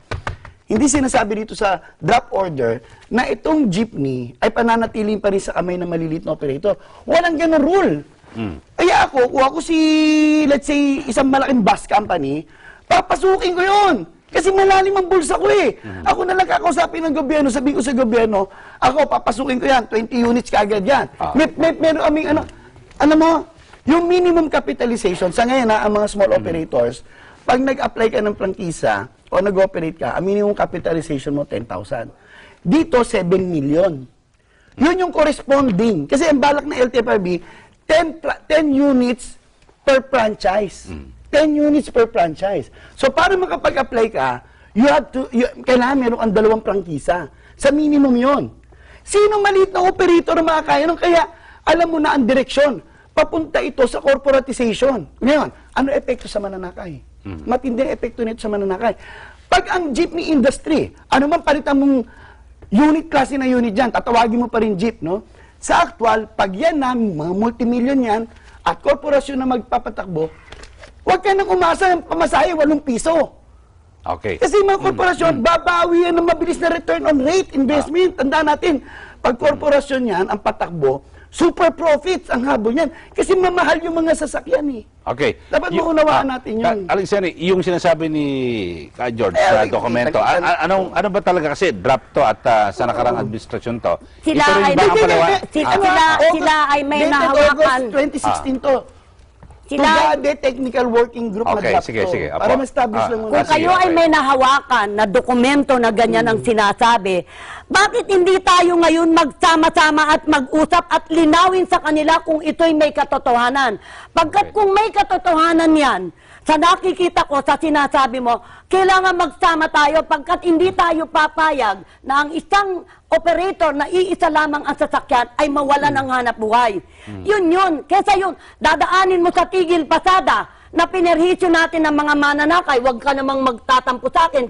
hindi sinasabi dito sa draft order na itong jeepney ay pananatiling pa rin sa kamay ng maliliit na operator. Walang ganun rule. Kaya kung ako let's say, isang malaking bus company, papasukin ko yun. Kasi malalim ang bulsa ko eh. Ako na lang kakausapin ng gobyerno, sabihin ko sa gobyerno, ako papasukin ko yan, 20 units kagad yan. Meron kaming alam mo, yung minimum capitalization, sa ngayon ang mga small operators, pag nag-apply ka ng prangkisa, o nag-operate ka, ang minimum capitalization mo, 10,000. Dito, 7 million. Yun yung corresponding. Kasi ang balak ng LTFRB, 10 units per franchise. 10 units per franchise. So, para makapag-apply ka, kailangan meron kang 2 prangkisa. Sa minimum yon. Sino maliit na operator na makakaya nun? Kaya, alam mo na ang direksyon. Papunta ito sa corporatization. Ngayon, ano epekto sa mananakay? Matinding epekto nito sa mananakay. Pag ang jeepney industry, ano man palitan mong unit, klase na unit dyan, tatawagin mo pa rin jeep, no? Sa actual, pag yan na, mga multimillion yan, at korporasyon na magpapatakbo, huwag ka nang umasa ng pamasahe, 8 piso. Kasi mga korporasyon, babawi yan ng mabilis na return on rate investment. Tandaan natin, pag korporasyon yan, ang patakbo, super profits ang habol niyan. Kasi mamahal yung mga sasakyan eh. Dapat maunawaan natin yun. Alexander, yung sinasabi ni Ka George sa dokumento, ano ba talaga kasi draft to at sa nakarang administrasyon to? Sila ay may nahawakan. 2016 to. Tugade Technical Working Group na draft to. Para ma-establish lang muna. Kung kayo ay may nahawakan na dokumento na ganyan ang sinasabi, bakit hindi tayo ngayon magsama-sama at mag-usap at linawin sa kanila kung ito'y may katotohanan? Pagkat kung may katotohanan yan, sa nakikita ko, sa sinasabi mo, kailangan magsama tayo pagkat hindi tayo papayag na ang isang operator na iisa lamang ang sasakyan ay mawala ng hanap buhay. Yun. Kesa yun, dadaanin mo sa tigil pasada na pinerhisyo natin ng mga mananakay, huwag ka namang magtatampo sa akin,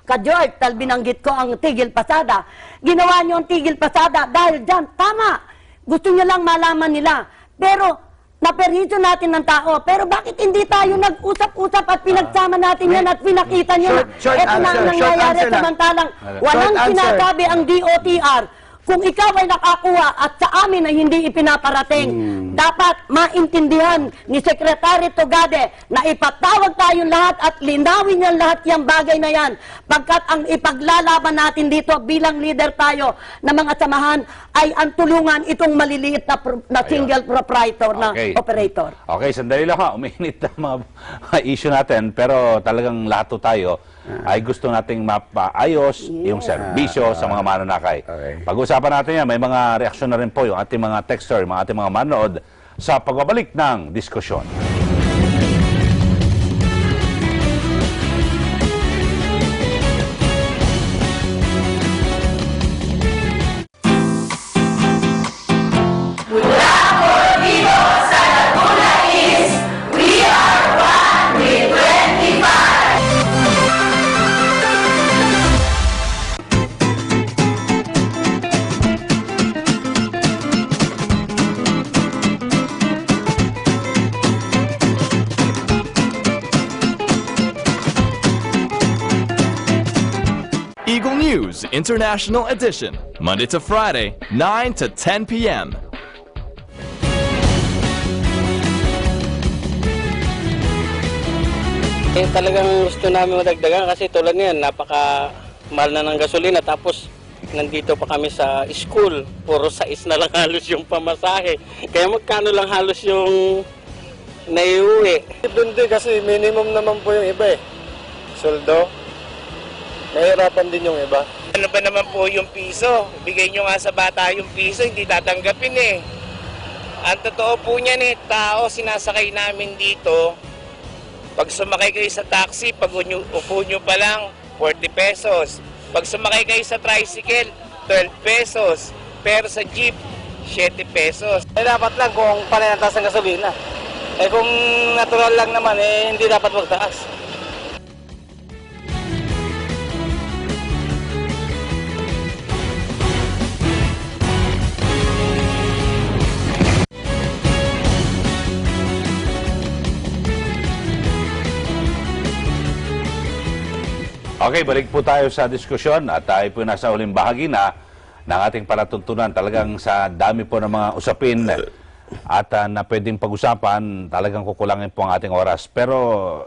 Ka-George, tal binanggit ko ang tigil pasada. Ginawa niyo ang tigil pasada dahil dyan, tama. Gusto niyo lang malaman nila. Pero, naperhisyo natin ng tao. Pero bakit hindi tayo nag-usap-usap at pinagsama natin yan at pinakita niyo na? Ito na ang nangyayari samantalang walang sinasabi ang DOTR. Kung ikaw ay nakakuha at sa amin ay hindi ipinaparating, dapat maintindihan ni Secretary Togade na ipatawag tayong lahat at linawin niya lahat yung bagay na yan. Pagkat ang ipaglalaban natin dito bilang leader tayo na mga samahan ay ang tulungan itong maliliit na single proprietor na operator. Okay, sandali lang ha. Uminit na mga issue natin pero talagang lahat tayo ay gusto nating mapaayos yung serbisyo sa mga mananakay. Pag-usapan natin yan, may mga reaksyon na rin po yung ating mga texter, mga ating mga manood sa pagbabalik ng diskusyon. Eagle News International Edition, Monday to Friday, 9 to 10 p.m. Talagang gusto namin madagdagan kasi tulad niyan, napaka-mahal na ng gasolina tapos nandito pa kami sa school, puro 6 na lang halos yung pamasahe. Kaya magkano lang halos yung naiuwi? Doon din kasi minimum naman po yung iba Soldo. Nahirapan din yung iba. Ano ba naman po yung piso? Bigay nyo nga sa bata yung piso, hindi tatanggapin Ang totoo po niyan tao sinasakay namin dito. Pag sumakay kayo sa taxi, pag upo nyo pa lang, 40 pesos. Pag sumakay kayo sa tricycle, 12 pesos. Pero sa jeep, 7 pesos. Dapat lang kung pananatas ng gasolina. Kung natural lang naman, hindi dapat magtaas. Okay, balik po tayo sa diskusyon at tayo po nasa uling bahagi na ng ating palatuntunan. Talagang sa dami po ng mga usapin at na pwedeng pag-usapan, talagang kukulangin po ang ating oras. Pero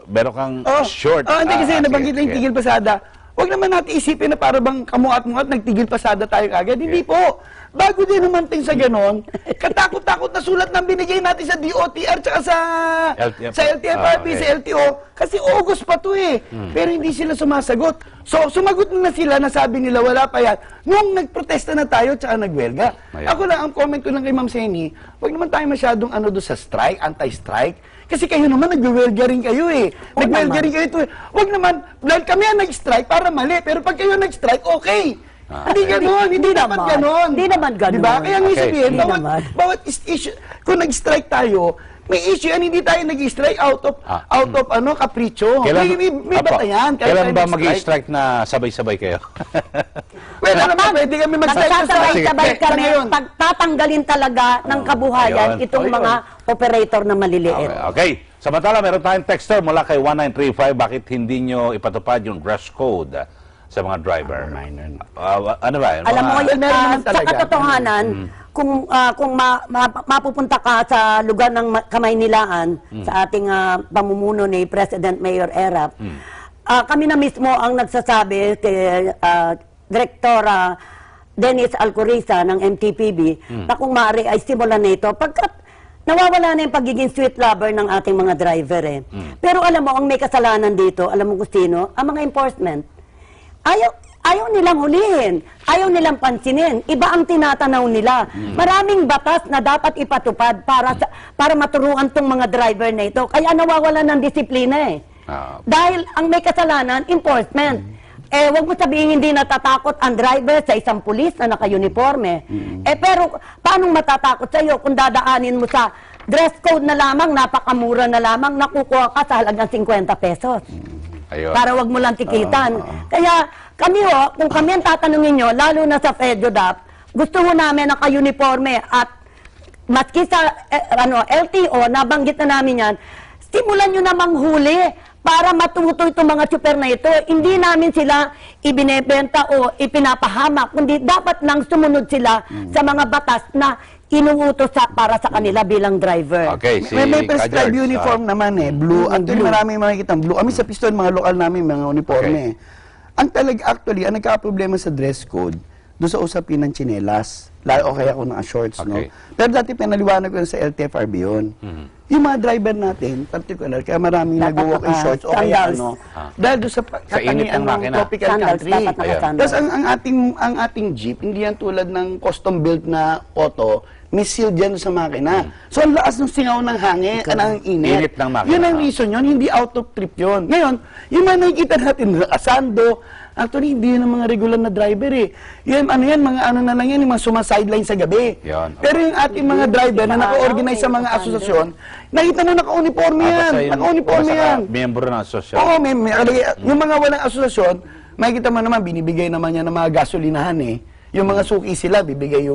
meron kang short. Hindi kasi nabanggit lang yung tigil pasada. Huwag naman natin isipin na para bang kamuat-muat, nagtigil pasada tayo kagad. Hindi po. Bago din namanting sa ganon, katakot-takot na sulat na binigay natin sa DOTR tsaka sa LTFRB, sa LTO, kasi August pa to Pero hindi sila sumasagot. So, sumagot na sila na sabi nila, wala pa yan. Nung nagprotesta na tayo tsaka nagwelga. Ako lang, ang comment ko lang kay Ma'am Seni, huwag naman tayo masyadong doon sa strike, anti-strike. Kasi kayo naman, nagwelga rin kayo Nagwelga rin kayo Huwag naman, dahil kami ang nag-strike para mali, pero pag kayo nag-strike, okay. Hindi gano'n, hindi dapat gano'n. Hindi naman gano'n. Diba? Kaya nga sabihin, bawat issue, kung nag-strike tayo, may issue yan, hindi tayo nag-strike out of kapritsyo. May batayan. Kailan ba mag-strike na sabay-sabay kayo? Well, pwede kami mag-strike. Magsasabay-sabay kami, pagtatanggalin talaga ng kabuhayan itong mga operator na maliliit. Okay. Samantala, meron tayong texter mula kay 1935. Bakit hindi nyo ipatupad yung dress code sa mga driver? Ano ba? Alam mo, sa katotohanan, kung mapupunta ka sa lugar ng Kamaynilaan, sa ating pamumuno ni President Mayor Erap, kami na mismo ang nagsasabi kay Direktora Dennis Alcoriza ng MTPB na kung maaari ay simulan na ito pagkat nawawala na yung pagiging sweet lover ng ating mga driver Pero alam mo, ang may kasalanan dito, alam mo kung sino? Ang mga enforcement. Ayaw nilang hulihin, ayaw nilang pansinin. Iba ang tinatanaw nila. Maraming batas na dapat ipatupad para maturuan tong mga driver na ito. Kaya nawawala ng disiplina Dahil ang may kasalanan, enforcement. Huwag mo sabihin hindi natatakot ang driver sa isang pulis na naka-uniforme. Pero paano matatakot sa iyo kung dadaanin mo sa dress code na lamang, napakamura na lamang, nakukuha ka sa halagang 50 pesos. Ayun. Para wag mo lang tikitan. Kaya kami kung kami ang tatanungin nyo, lalo na sa FEDODAP, gusto mo namin naka-uniforme at maski sa LTO, nabanggit na namin yan, simulan nyo namang huli para matuto itong mga super na ito. Hindi namin sila ibinebenta o ipinapahamak, kundi dapat lang sumunod sila sa mga batas na inuutos para sa kanila bilang driver. Okay, may prescribed uniform naman blue. Actually, marami makikita blue. Kami sa Piston, mga lokal namin, mga uniforme. Ang actually, ang nagka-problema sa dress code, doon sa usapin ng tsinelas. O kaya kung ng shorts, no? Pero dati pinaliwanag ko sa LTFRB yun. Yung mga driver natin, particular, kaya maraming nag-walk in shorts o kaya dahil doon sa katangian ng tropical country. Tapos ang ating jeep, hindi yan tulad ng custom built na auto, may seal dyan sa makina. So, ang lakas ng singaw ng hangin, ng init. ng makina. Yun ang reason yun, hindi out of trip yun. Ngayon, yung mga nakikita natin, asando, actually, hindi yun ang mga regular na driver Yan, mga na lang yan, yung mga sumasideline sa gabi. Pero yung ating mga driver na naka-organize sa mga asosasyon, nakita mo naka-uniforme yan. Naka-uniforme yan. Miyembro ng asosasyon. Oo, yung mga walang asosasyon, makikita mo naman, binibigay naman yan ng mga gasolinahan Yung mga suki sila, bibigay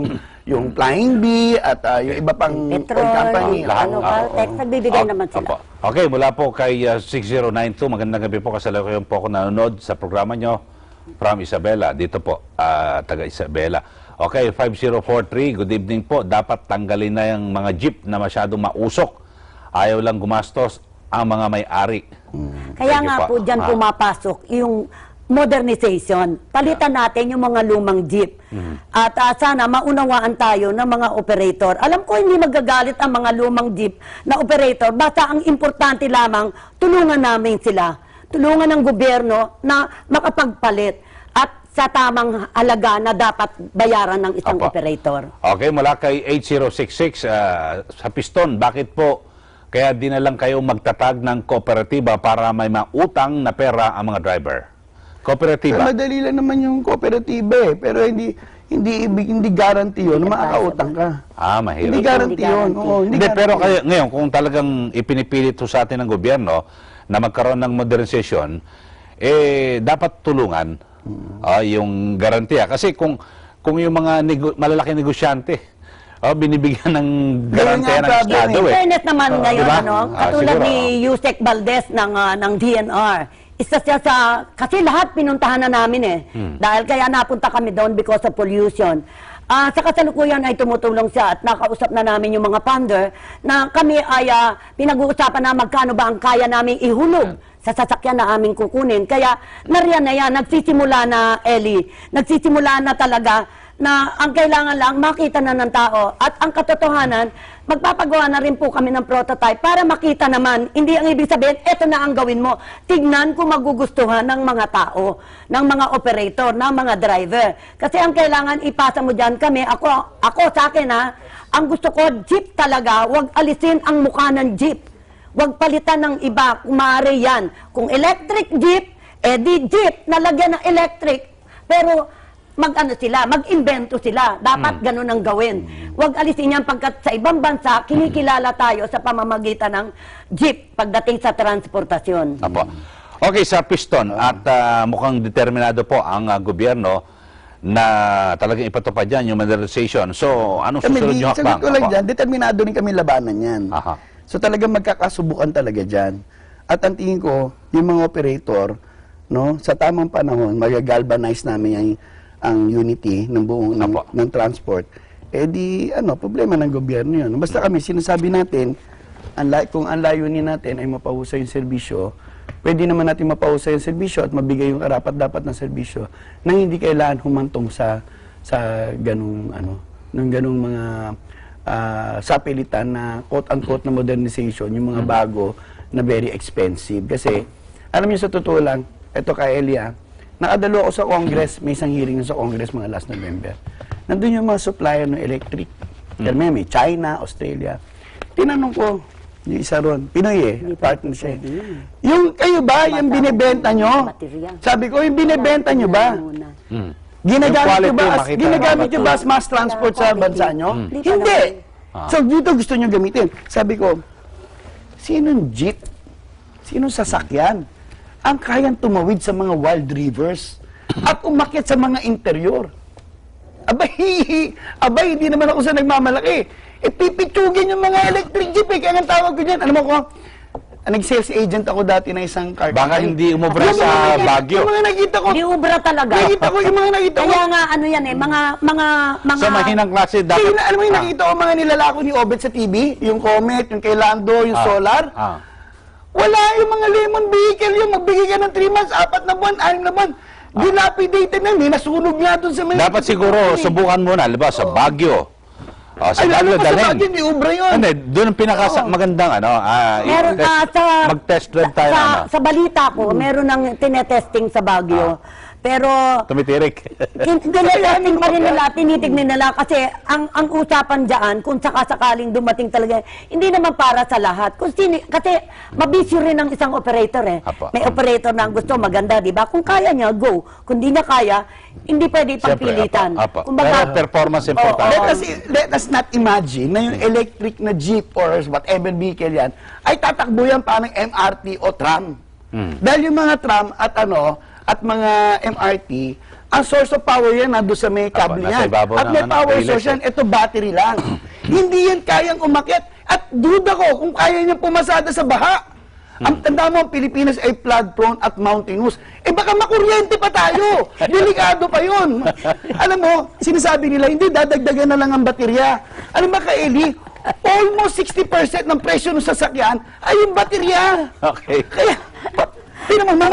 yung Flying Bee at yung iba pang company. Nagbibigay naman sila. Okay, mula po kay 6092, magandang gabi po, kasalukuyan po ako nanonood sa programa nyo from Isabela. Dito po, taga Isabela. Okay, 5043, good evening po. Dapat tanggalin na yung mga jeep na masyadong mausok. Ayaw lang gumastos ang mga may-ari. Kaya nga po dyan pumapasok yung modernization. Palitan natin yung mga lumang jeep. At sana maunawaan tayo ng mga operator. Alam ko hindi magagalit ang mga lumang jeep na operator. Basta ang importante lamang, tulungan namin sila. Tulungan ng gobyerno na makapagpalit at sa tamang halaga na dapat bayaran ng isang operator. Okay, mula kay 8066, sa Piston, bakit po kaya di na lang kayo magtatag ng kooperatiba para may mautang na pera ang mga driver? Kooperatiba. Madali lang naman yung kooperatiba pero hindi guarantee yun na makakautang ka. Mahirap. Hindi guarantee yun. Hindi, pero ngayon, kung talagang ipinipilit sa atin ng gobyerno na magkaroon ng modernization, dapat tulungan yung garantiya. Kasi kung yung mga malalaking negosyante, binibigyan ng garantiya ng Estado. In fairness naman ngayon, katulad ni Yusek Valdez ng DNR, isa siya kasi lahat pinuntahan na namin Dahil kaya napunta kami doon because of pollution. Sa kasalukuyan ay tumutulong siya at nakausap na namin yung mga funder na kami ay pinag-uusapan na magkano ba ang kaya namin ihulog sa sasakyan na aming kukunin. Kaya nariyan na yan, nagsisimula na Ellie, nagsisimula na talaga na ang kailangan lang makita na ng tao. At ang katotohanan, magpapagawa na rin po kami ng prototype para makita naman, hindi ang ibig sabihin, eto na ang gawin mo. Tignan kung magugustuhan ng mga tao, ng mga operator, ng mga driver. Kasi ang kailangan ipasa mo dyan kami, ako sa akin ang gusto ko, jeep talaga, wag alisin ang mukha ng jeep. Wag palitan ng iba, kung maaari yan. Kung electric jeep, di jeep, nalagyan ng electric. Pero mag-invento sila. Dapat ganun ang gawin. Huwag alisin yan pagkat sa ibang bansa, kinikilala tayo sa pamamagitan ng jeep pagdating sa transportasyon. Okay, sa Piston, at mukhang determinado po ang gobyerno na talagang ipatupad yan, yung modernization. So, anong susunod nyo hakbang? Sagot ko lang dyan, determinado rin kami labanan yan. So, talagang magkakasubukan talaga dyan. At ang tingin ko, yung mga operator, sa tamang panahon, mag-galvanize namin ang unity ng buong ng transport, problema ng gobyerno yun. Basta kami, sinasabi natin, kung ang layunin natin ay mapahusay yung serbisyo, pwede naman natin mapahusay yung serbisyo at mabigay yung karapat-dapat ng serbisyo nang hindi kailangan humantong sa ganung mga sapilitan na quote-unquote na modernization, yung mga bago na very expensive. Kasi, alam niyo sa totoo lang, ito kay Elia, nakadalo ako sa Congress, may isang hearing sa Congress mga last November. Nandun yung mga supplier ng electric. May China, Australia. Tinanong ko, yung isa ron, Pinoy partner siya. Yung kayo ba, yung binibenta nyo? Sabi ko, yung binibenta nyo ba? Ginagamit nyo ba as mass transport sa bansa nyo? Hindi. So dito gusto nyo gamitin. Sabi ko, sinong jeep? Sinong sasakyan ang kayang tumawid sa mga wild rivers at umakyat sa mga interior. Abay, hindi naman ako sa nagmamalaki. Pipitsugin yung mga electric jeep kaya ang tawag ko dyan. Alam mo ko, nag-sales agent ako dati na isang car. Baka hindi umubra sa Baguio. Yung mga nakita ko. Hindi ubra talaga. Nakita ko yung mga nakita ko. Kaya nga, ano yan mga... Sa mahinang klase dapat. Alam mo yung nakita ko mga nilalako ni Obet sa TV? Yung Comet, yung kay Lando, yung Solar. Wala yung mga lemon vehicle yung magbigay ka ng 3 months, 4 na buwan, 6 na buwan. Dilapidated na, may nasunog nga doon sa mga... Dapat siguro, subukan muna, diba, sa Baguio. Sa Baguio, dalhin. Hindi, ubra yun. Doon ang magandang, mag-test drive tayo. Sa balita ko, meron ng tinetesting sa Baguio. Pero... Tumitirik. Tinetesting pa rin nila, tinitignan nila kasi ang usapan dyan, kung sakasakaling dumating talaga, hindi naman para sa lahat. Kasi mabisyo rin ang isang operator May operator na gusto maganda, di ba? Kung kaya niya, go. Kung di niya kaya, hindi pwede pagpilitan. Pero performance important. Let us not imagine na yung electric na jeep or whatever vehicle yan, ay tatakbo yan pa ng MRT o tram. Dahil yung mga tram at mga MRT, ang source of power yan nandun sa may kable yan. At may power source yan, ito battery lang. Hindi yan kayang umakyat. At duda ko kung kaya niyang pumasada sa baha. Ang tanda mo, ang Pilipinas ay flood prone at mountainous. Baka makuryente pa tayo. Delikado pa yun. Alam mo, sinasabi nila, hindi, dadagdagan na lang ang baterya. Alam ba ka, Eli? Almost 60% ng presyo ng sasakyan ay yung baterya. Okay. Kaya,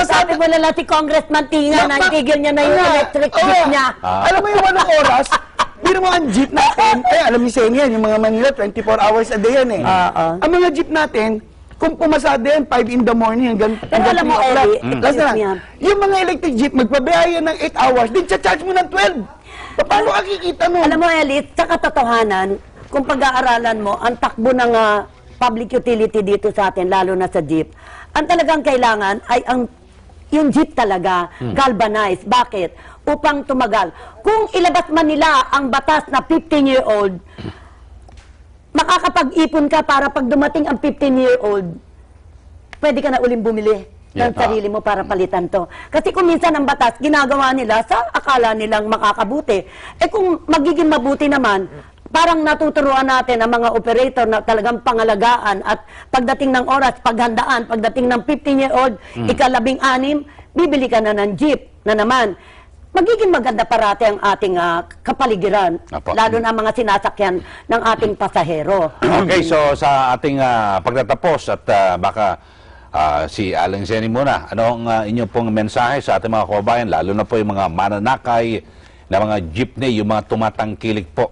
sabi mo na si Congressman Tinga na itigil niya na yung electric jeep niya. Alam mo yung 1 oras, hindi naman ang jeep natin, alam niyo sa inyo yan, yung mga Manila, 24 hours a day yan Ang mga jeep natin, kung pumasada yan, 5 in the morning hanggang 3 o'clock. Yung mga electric jeep, magpabiyaya ng 8 hours, din charge mo ng 12. Paano kakikita mo? Alam mo, Elite, sa katotohanan, kung pag-aaralan mo, ang takbo ng public utility dito sa atin, lalo na sa jeep, ang talagang kailangan ay yung jeep talaga, galvanized. Bakit? Upang tumagal. Kung ilabas man nila ang batas na 15-year-old, makakapag-ipon ka para pag dumating ang 15-year-old, pwede ka na uling bumili ng sarili mo para palitan to. Kasi kung minsan ang batas, ginagawa nila sa akala nilang makakabuti. Kung magiging mabuti naman, parang natuturuan natin ang mga operator na talagang pangalagaan at pagdating ng oras, paghandaan, pagdating ng 15-year-old, ika-16, bibili ka na ng jeep na naman. Magiging maganda parati ang ating kapaligiran, lalo na mga sinasakyan ng ating pasahero. Okay, so sa ating pagtatapos at baka si Aling Zeni muna, ano ang inyong pong mensahe sa ating mga kababayan, lalo na po yung mga mananakay na mga jeepney, yung mga tumatangkilik po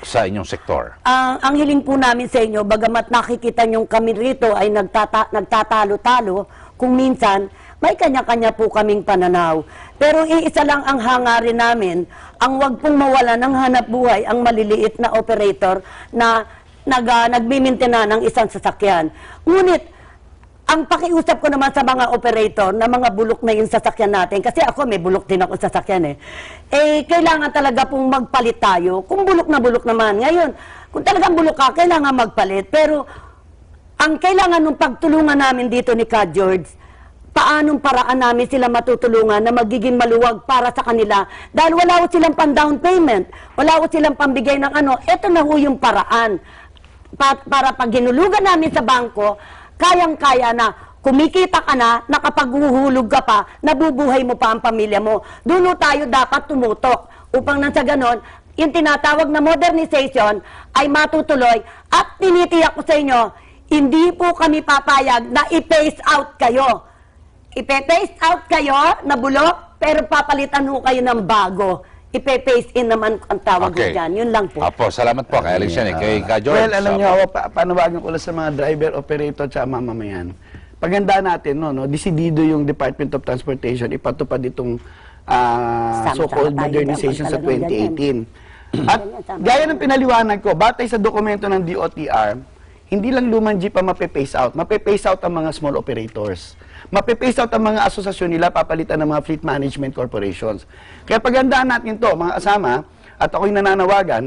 sa inyong sektor? Ang hiling po namin sa inyo, bagamat nakikita nyo kami rito ay nagtatalo-talo, kung minsan, may kanya-kanya po kaming pananaw. Pero iisa lang ang hangarin namin, ang wag pong mawala ng hanap buhay ang maliliit na operator na nagmimintena ng isang sasakyan. Ngunit, ang pakiusap ko naman sa mga operator na mga bulok na yung sasakyan natin, kasi ako may bulok din ako sasakyan kailangan talaga pong magpalit tayo. Kung bulok naman. Ngayon, kung talagang bulok ka, kailangan magpalit. Pero, ang kailangan ng pagtulungan namin dito ni Ka George, paanong paraan namin sila matutulungan na magiging maluwag para sa kanila. Dahil wala ko silang pan-down payment, wala ko silang pambigay ng eto na ho yung paraan. Para pag ginulugan namin sa bangko, kayang-kaya na, kumikita ka na, nakapaghuhulog ka pa, nabubuhay mo pa ang pamilya mo. Doon tayo dapat tumutok upang nang sa ganon, yung tinatawag na modernization ay matutuloy at tinitiyak ko sa inyo, hindi po kami papayag na i-phase out kayo. I-phase out kayo na bulok, pero papalitan ho kayo ng bago. Ipe-phase in naman ang tawag ko dyan. Yun lang po. Apo, salamat po kay Alex yan. Kay Ka George. Well, alam niyo, panawagan ko lang sa mga driver, operator, at mamamayan. Paganda natin, desidido yung Department of Transportation, ipatupad itong so-called modernization sa 2018. At gaya ng pinaliwanag ko, batay sa dokumento ng DOTR, hindi lang lumang jeep ang mape-phase out. Mape-phase out ang mga small operators. Mape-phase out ang mga asosasyon nila, papalitan ng mga fleet management corporations. Kaya pagandaan natin to, mga kasama, at ako'y nananawagan,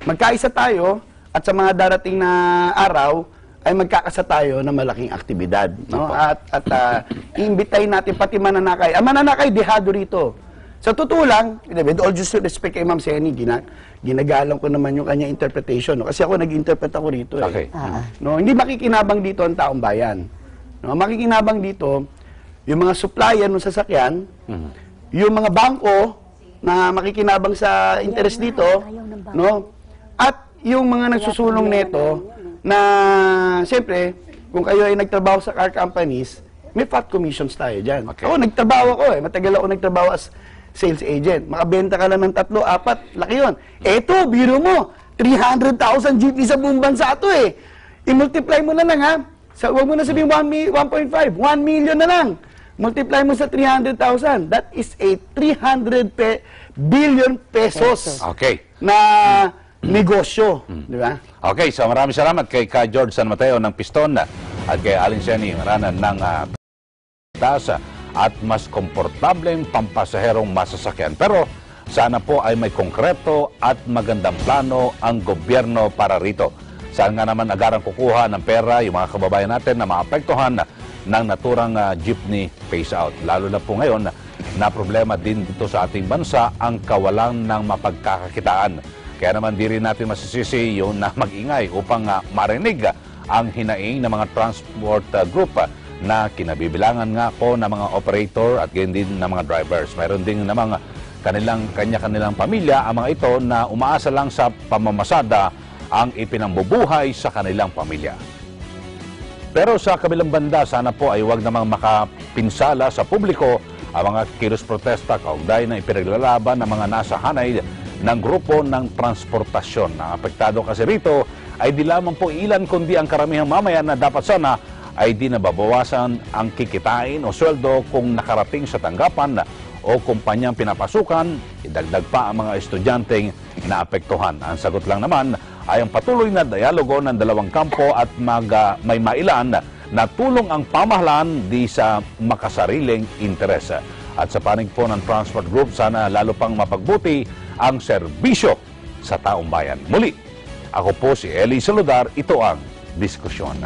magkaisa tayo, at sa mga darating na araw, ay magkakasa tayo ng malaking aktibidad. No? At iimbitahin natin pati mananakay. Ang mananakay, dehado rito. Sa totoo lang, with all due respect kay Ma'am Seni, ginagalang ko naman yung kanya interpretation. No? Kasi ako nag-interpret ako rito. Okay. No? Hindi makikinabang dito ang taong bayan. No? Makikinabang dito yung mga supplier ng sasakyan, yung mga bangko na makikinabang sa interest dito, no? At yung mga nagsusulong neto na, siyempre, kung kayo ay nagtrabaho sa car companies, may fat commissions tayo dyan. Okay. Ako, nagtrabaho ako matagal ako nagtrabaho as sales agent. Makabenta ka lang ng 3, 4, laki yun. Eto, biro mo, 300,000 jeepney sa buong bansa ito I-multiply mo na lang huwag mo na sabihin 1.5, 1 million na lang. Multiply mo sa 300,000. That is a 300 billion pesos na negosyo. Di ba? Okay, so maraming salamat kay Ka George San Mateo ng Piston at kay Aling Seni Maranan ng Tasa at mas komportableng pampasaherong masasakyan. Pero sana po ay may konkreto at magandang plano ang gobyerno para rito. Saan nga naman agarang kukuha ng pera yung mga kababayan natin na maapektuhan ng naturang jeepney phase-out. Lalo na po ngayon na problema din dito sa ating bansa ang kawalan ng mapagkakakitaan. Kaya naman di rin natin masisisi yung na mag-ingay upang marinig ang hinaing ng mga transport group na kinabibilangan nga po ng mga operator at gayon din ng mga drivers. Mayroon din namang kanya-kanilang pamilya ang mga ito na umaasa lang sa pamamasada ang ipinambubuhay sa kanilang pamilya. Pero sa kabilang banda, sana po ay huwag namang makapinsala sa publiko ang mga kilos protesta kaugnay ng ipinaglalaban ng mga nasa hanay ng grupo ng transportasyon. Ang apektado kasi rito ay di lamang po ilan kundi ang karamihang mamayan na dapat sana ay di nababawasan ang kikitain o sweldo kung nakarating sa tanggapan o kumpanyang pinapasukan, idagdag pa ang mga estudyanteng naapektuhan. Ang sagot lang naman ay ang patuloy na dialogo ng dalawang kampo at may mailan na tulong ang pamahalaan di sa makasariling interes. At sa panig po ng Transport Group, sana lalo pang mapagbuti ang serbisyo sa taong bayan. Muli, ako po si Eli Saludar, ito ang Diskusyon.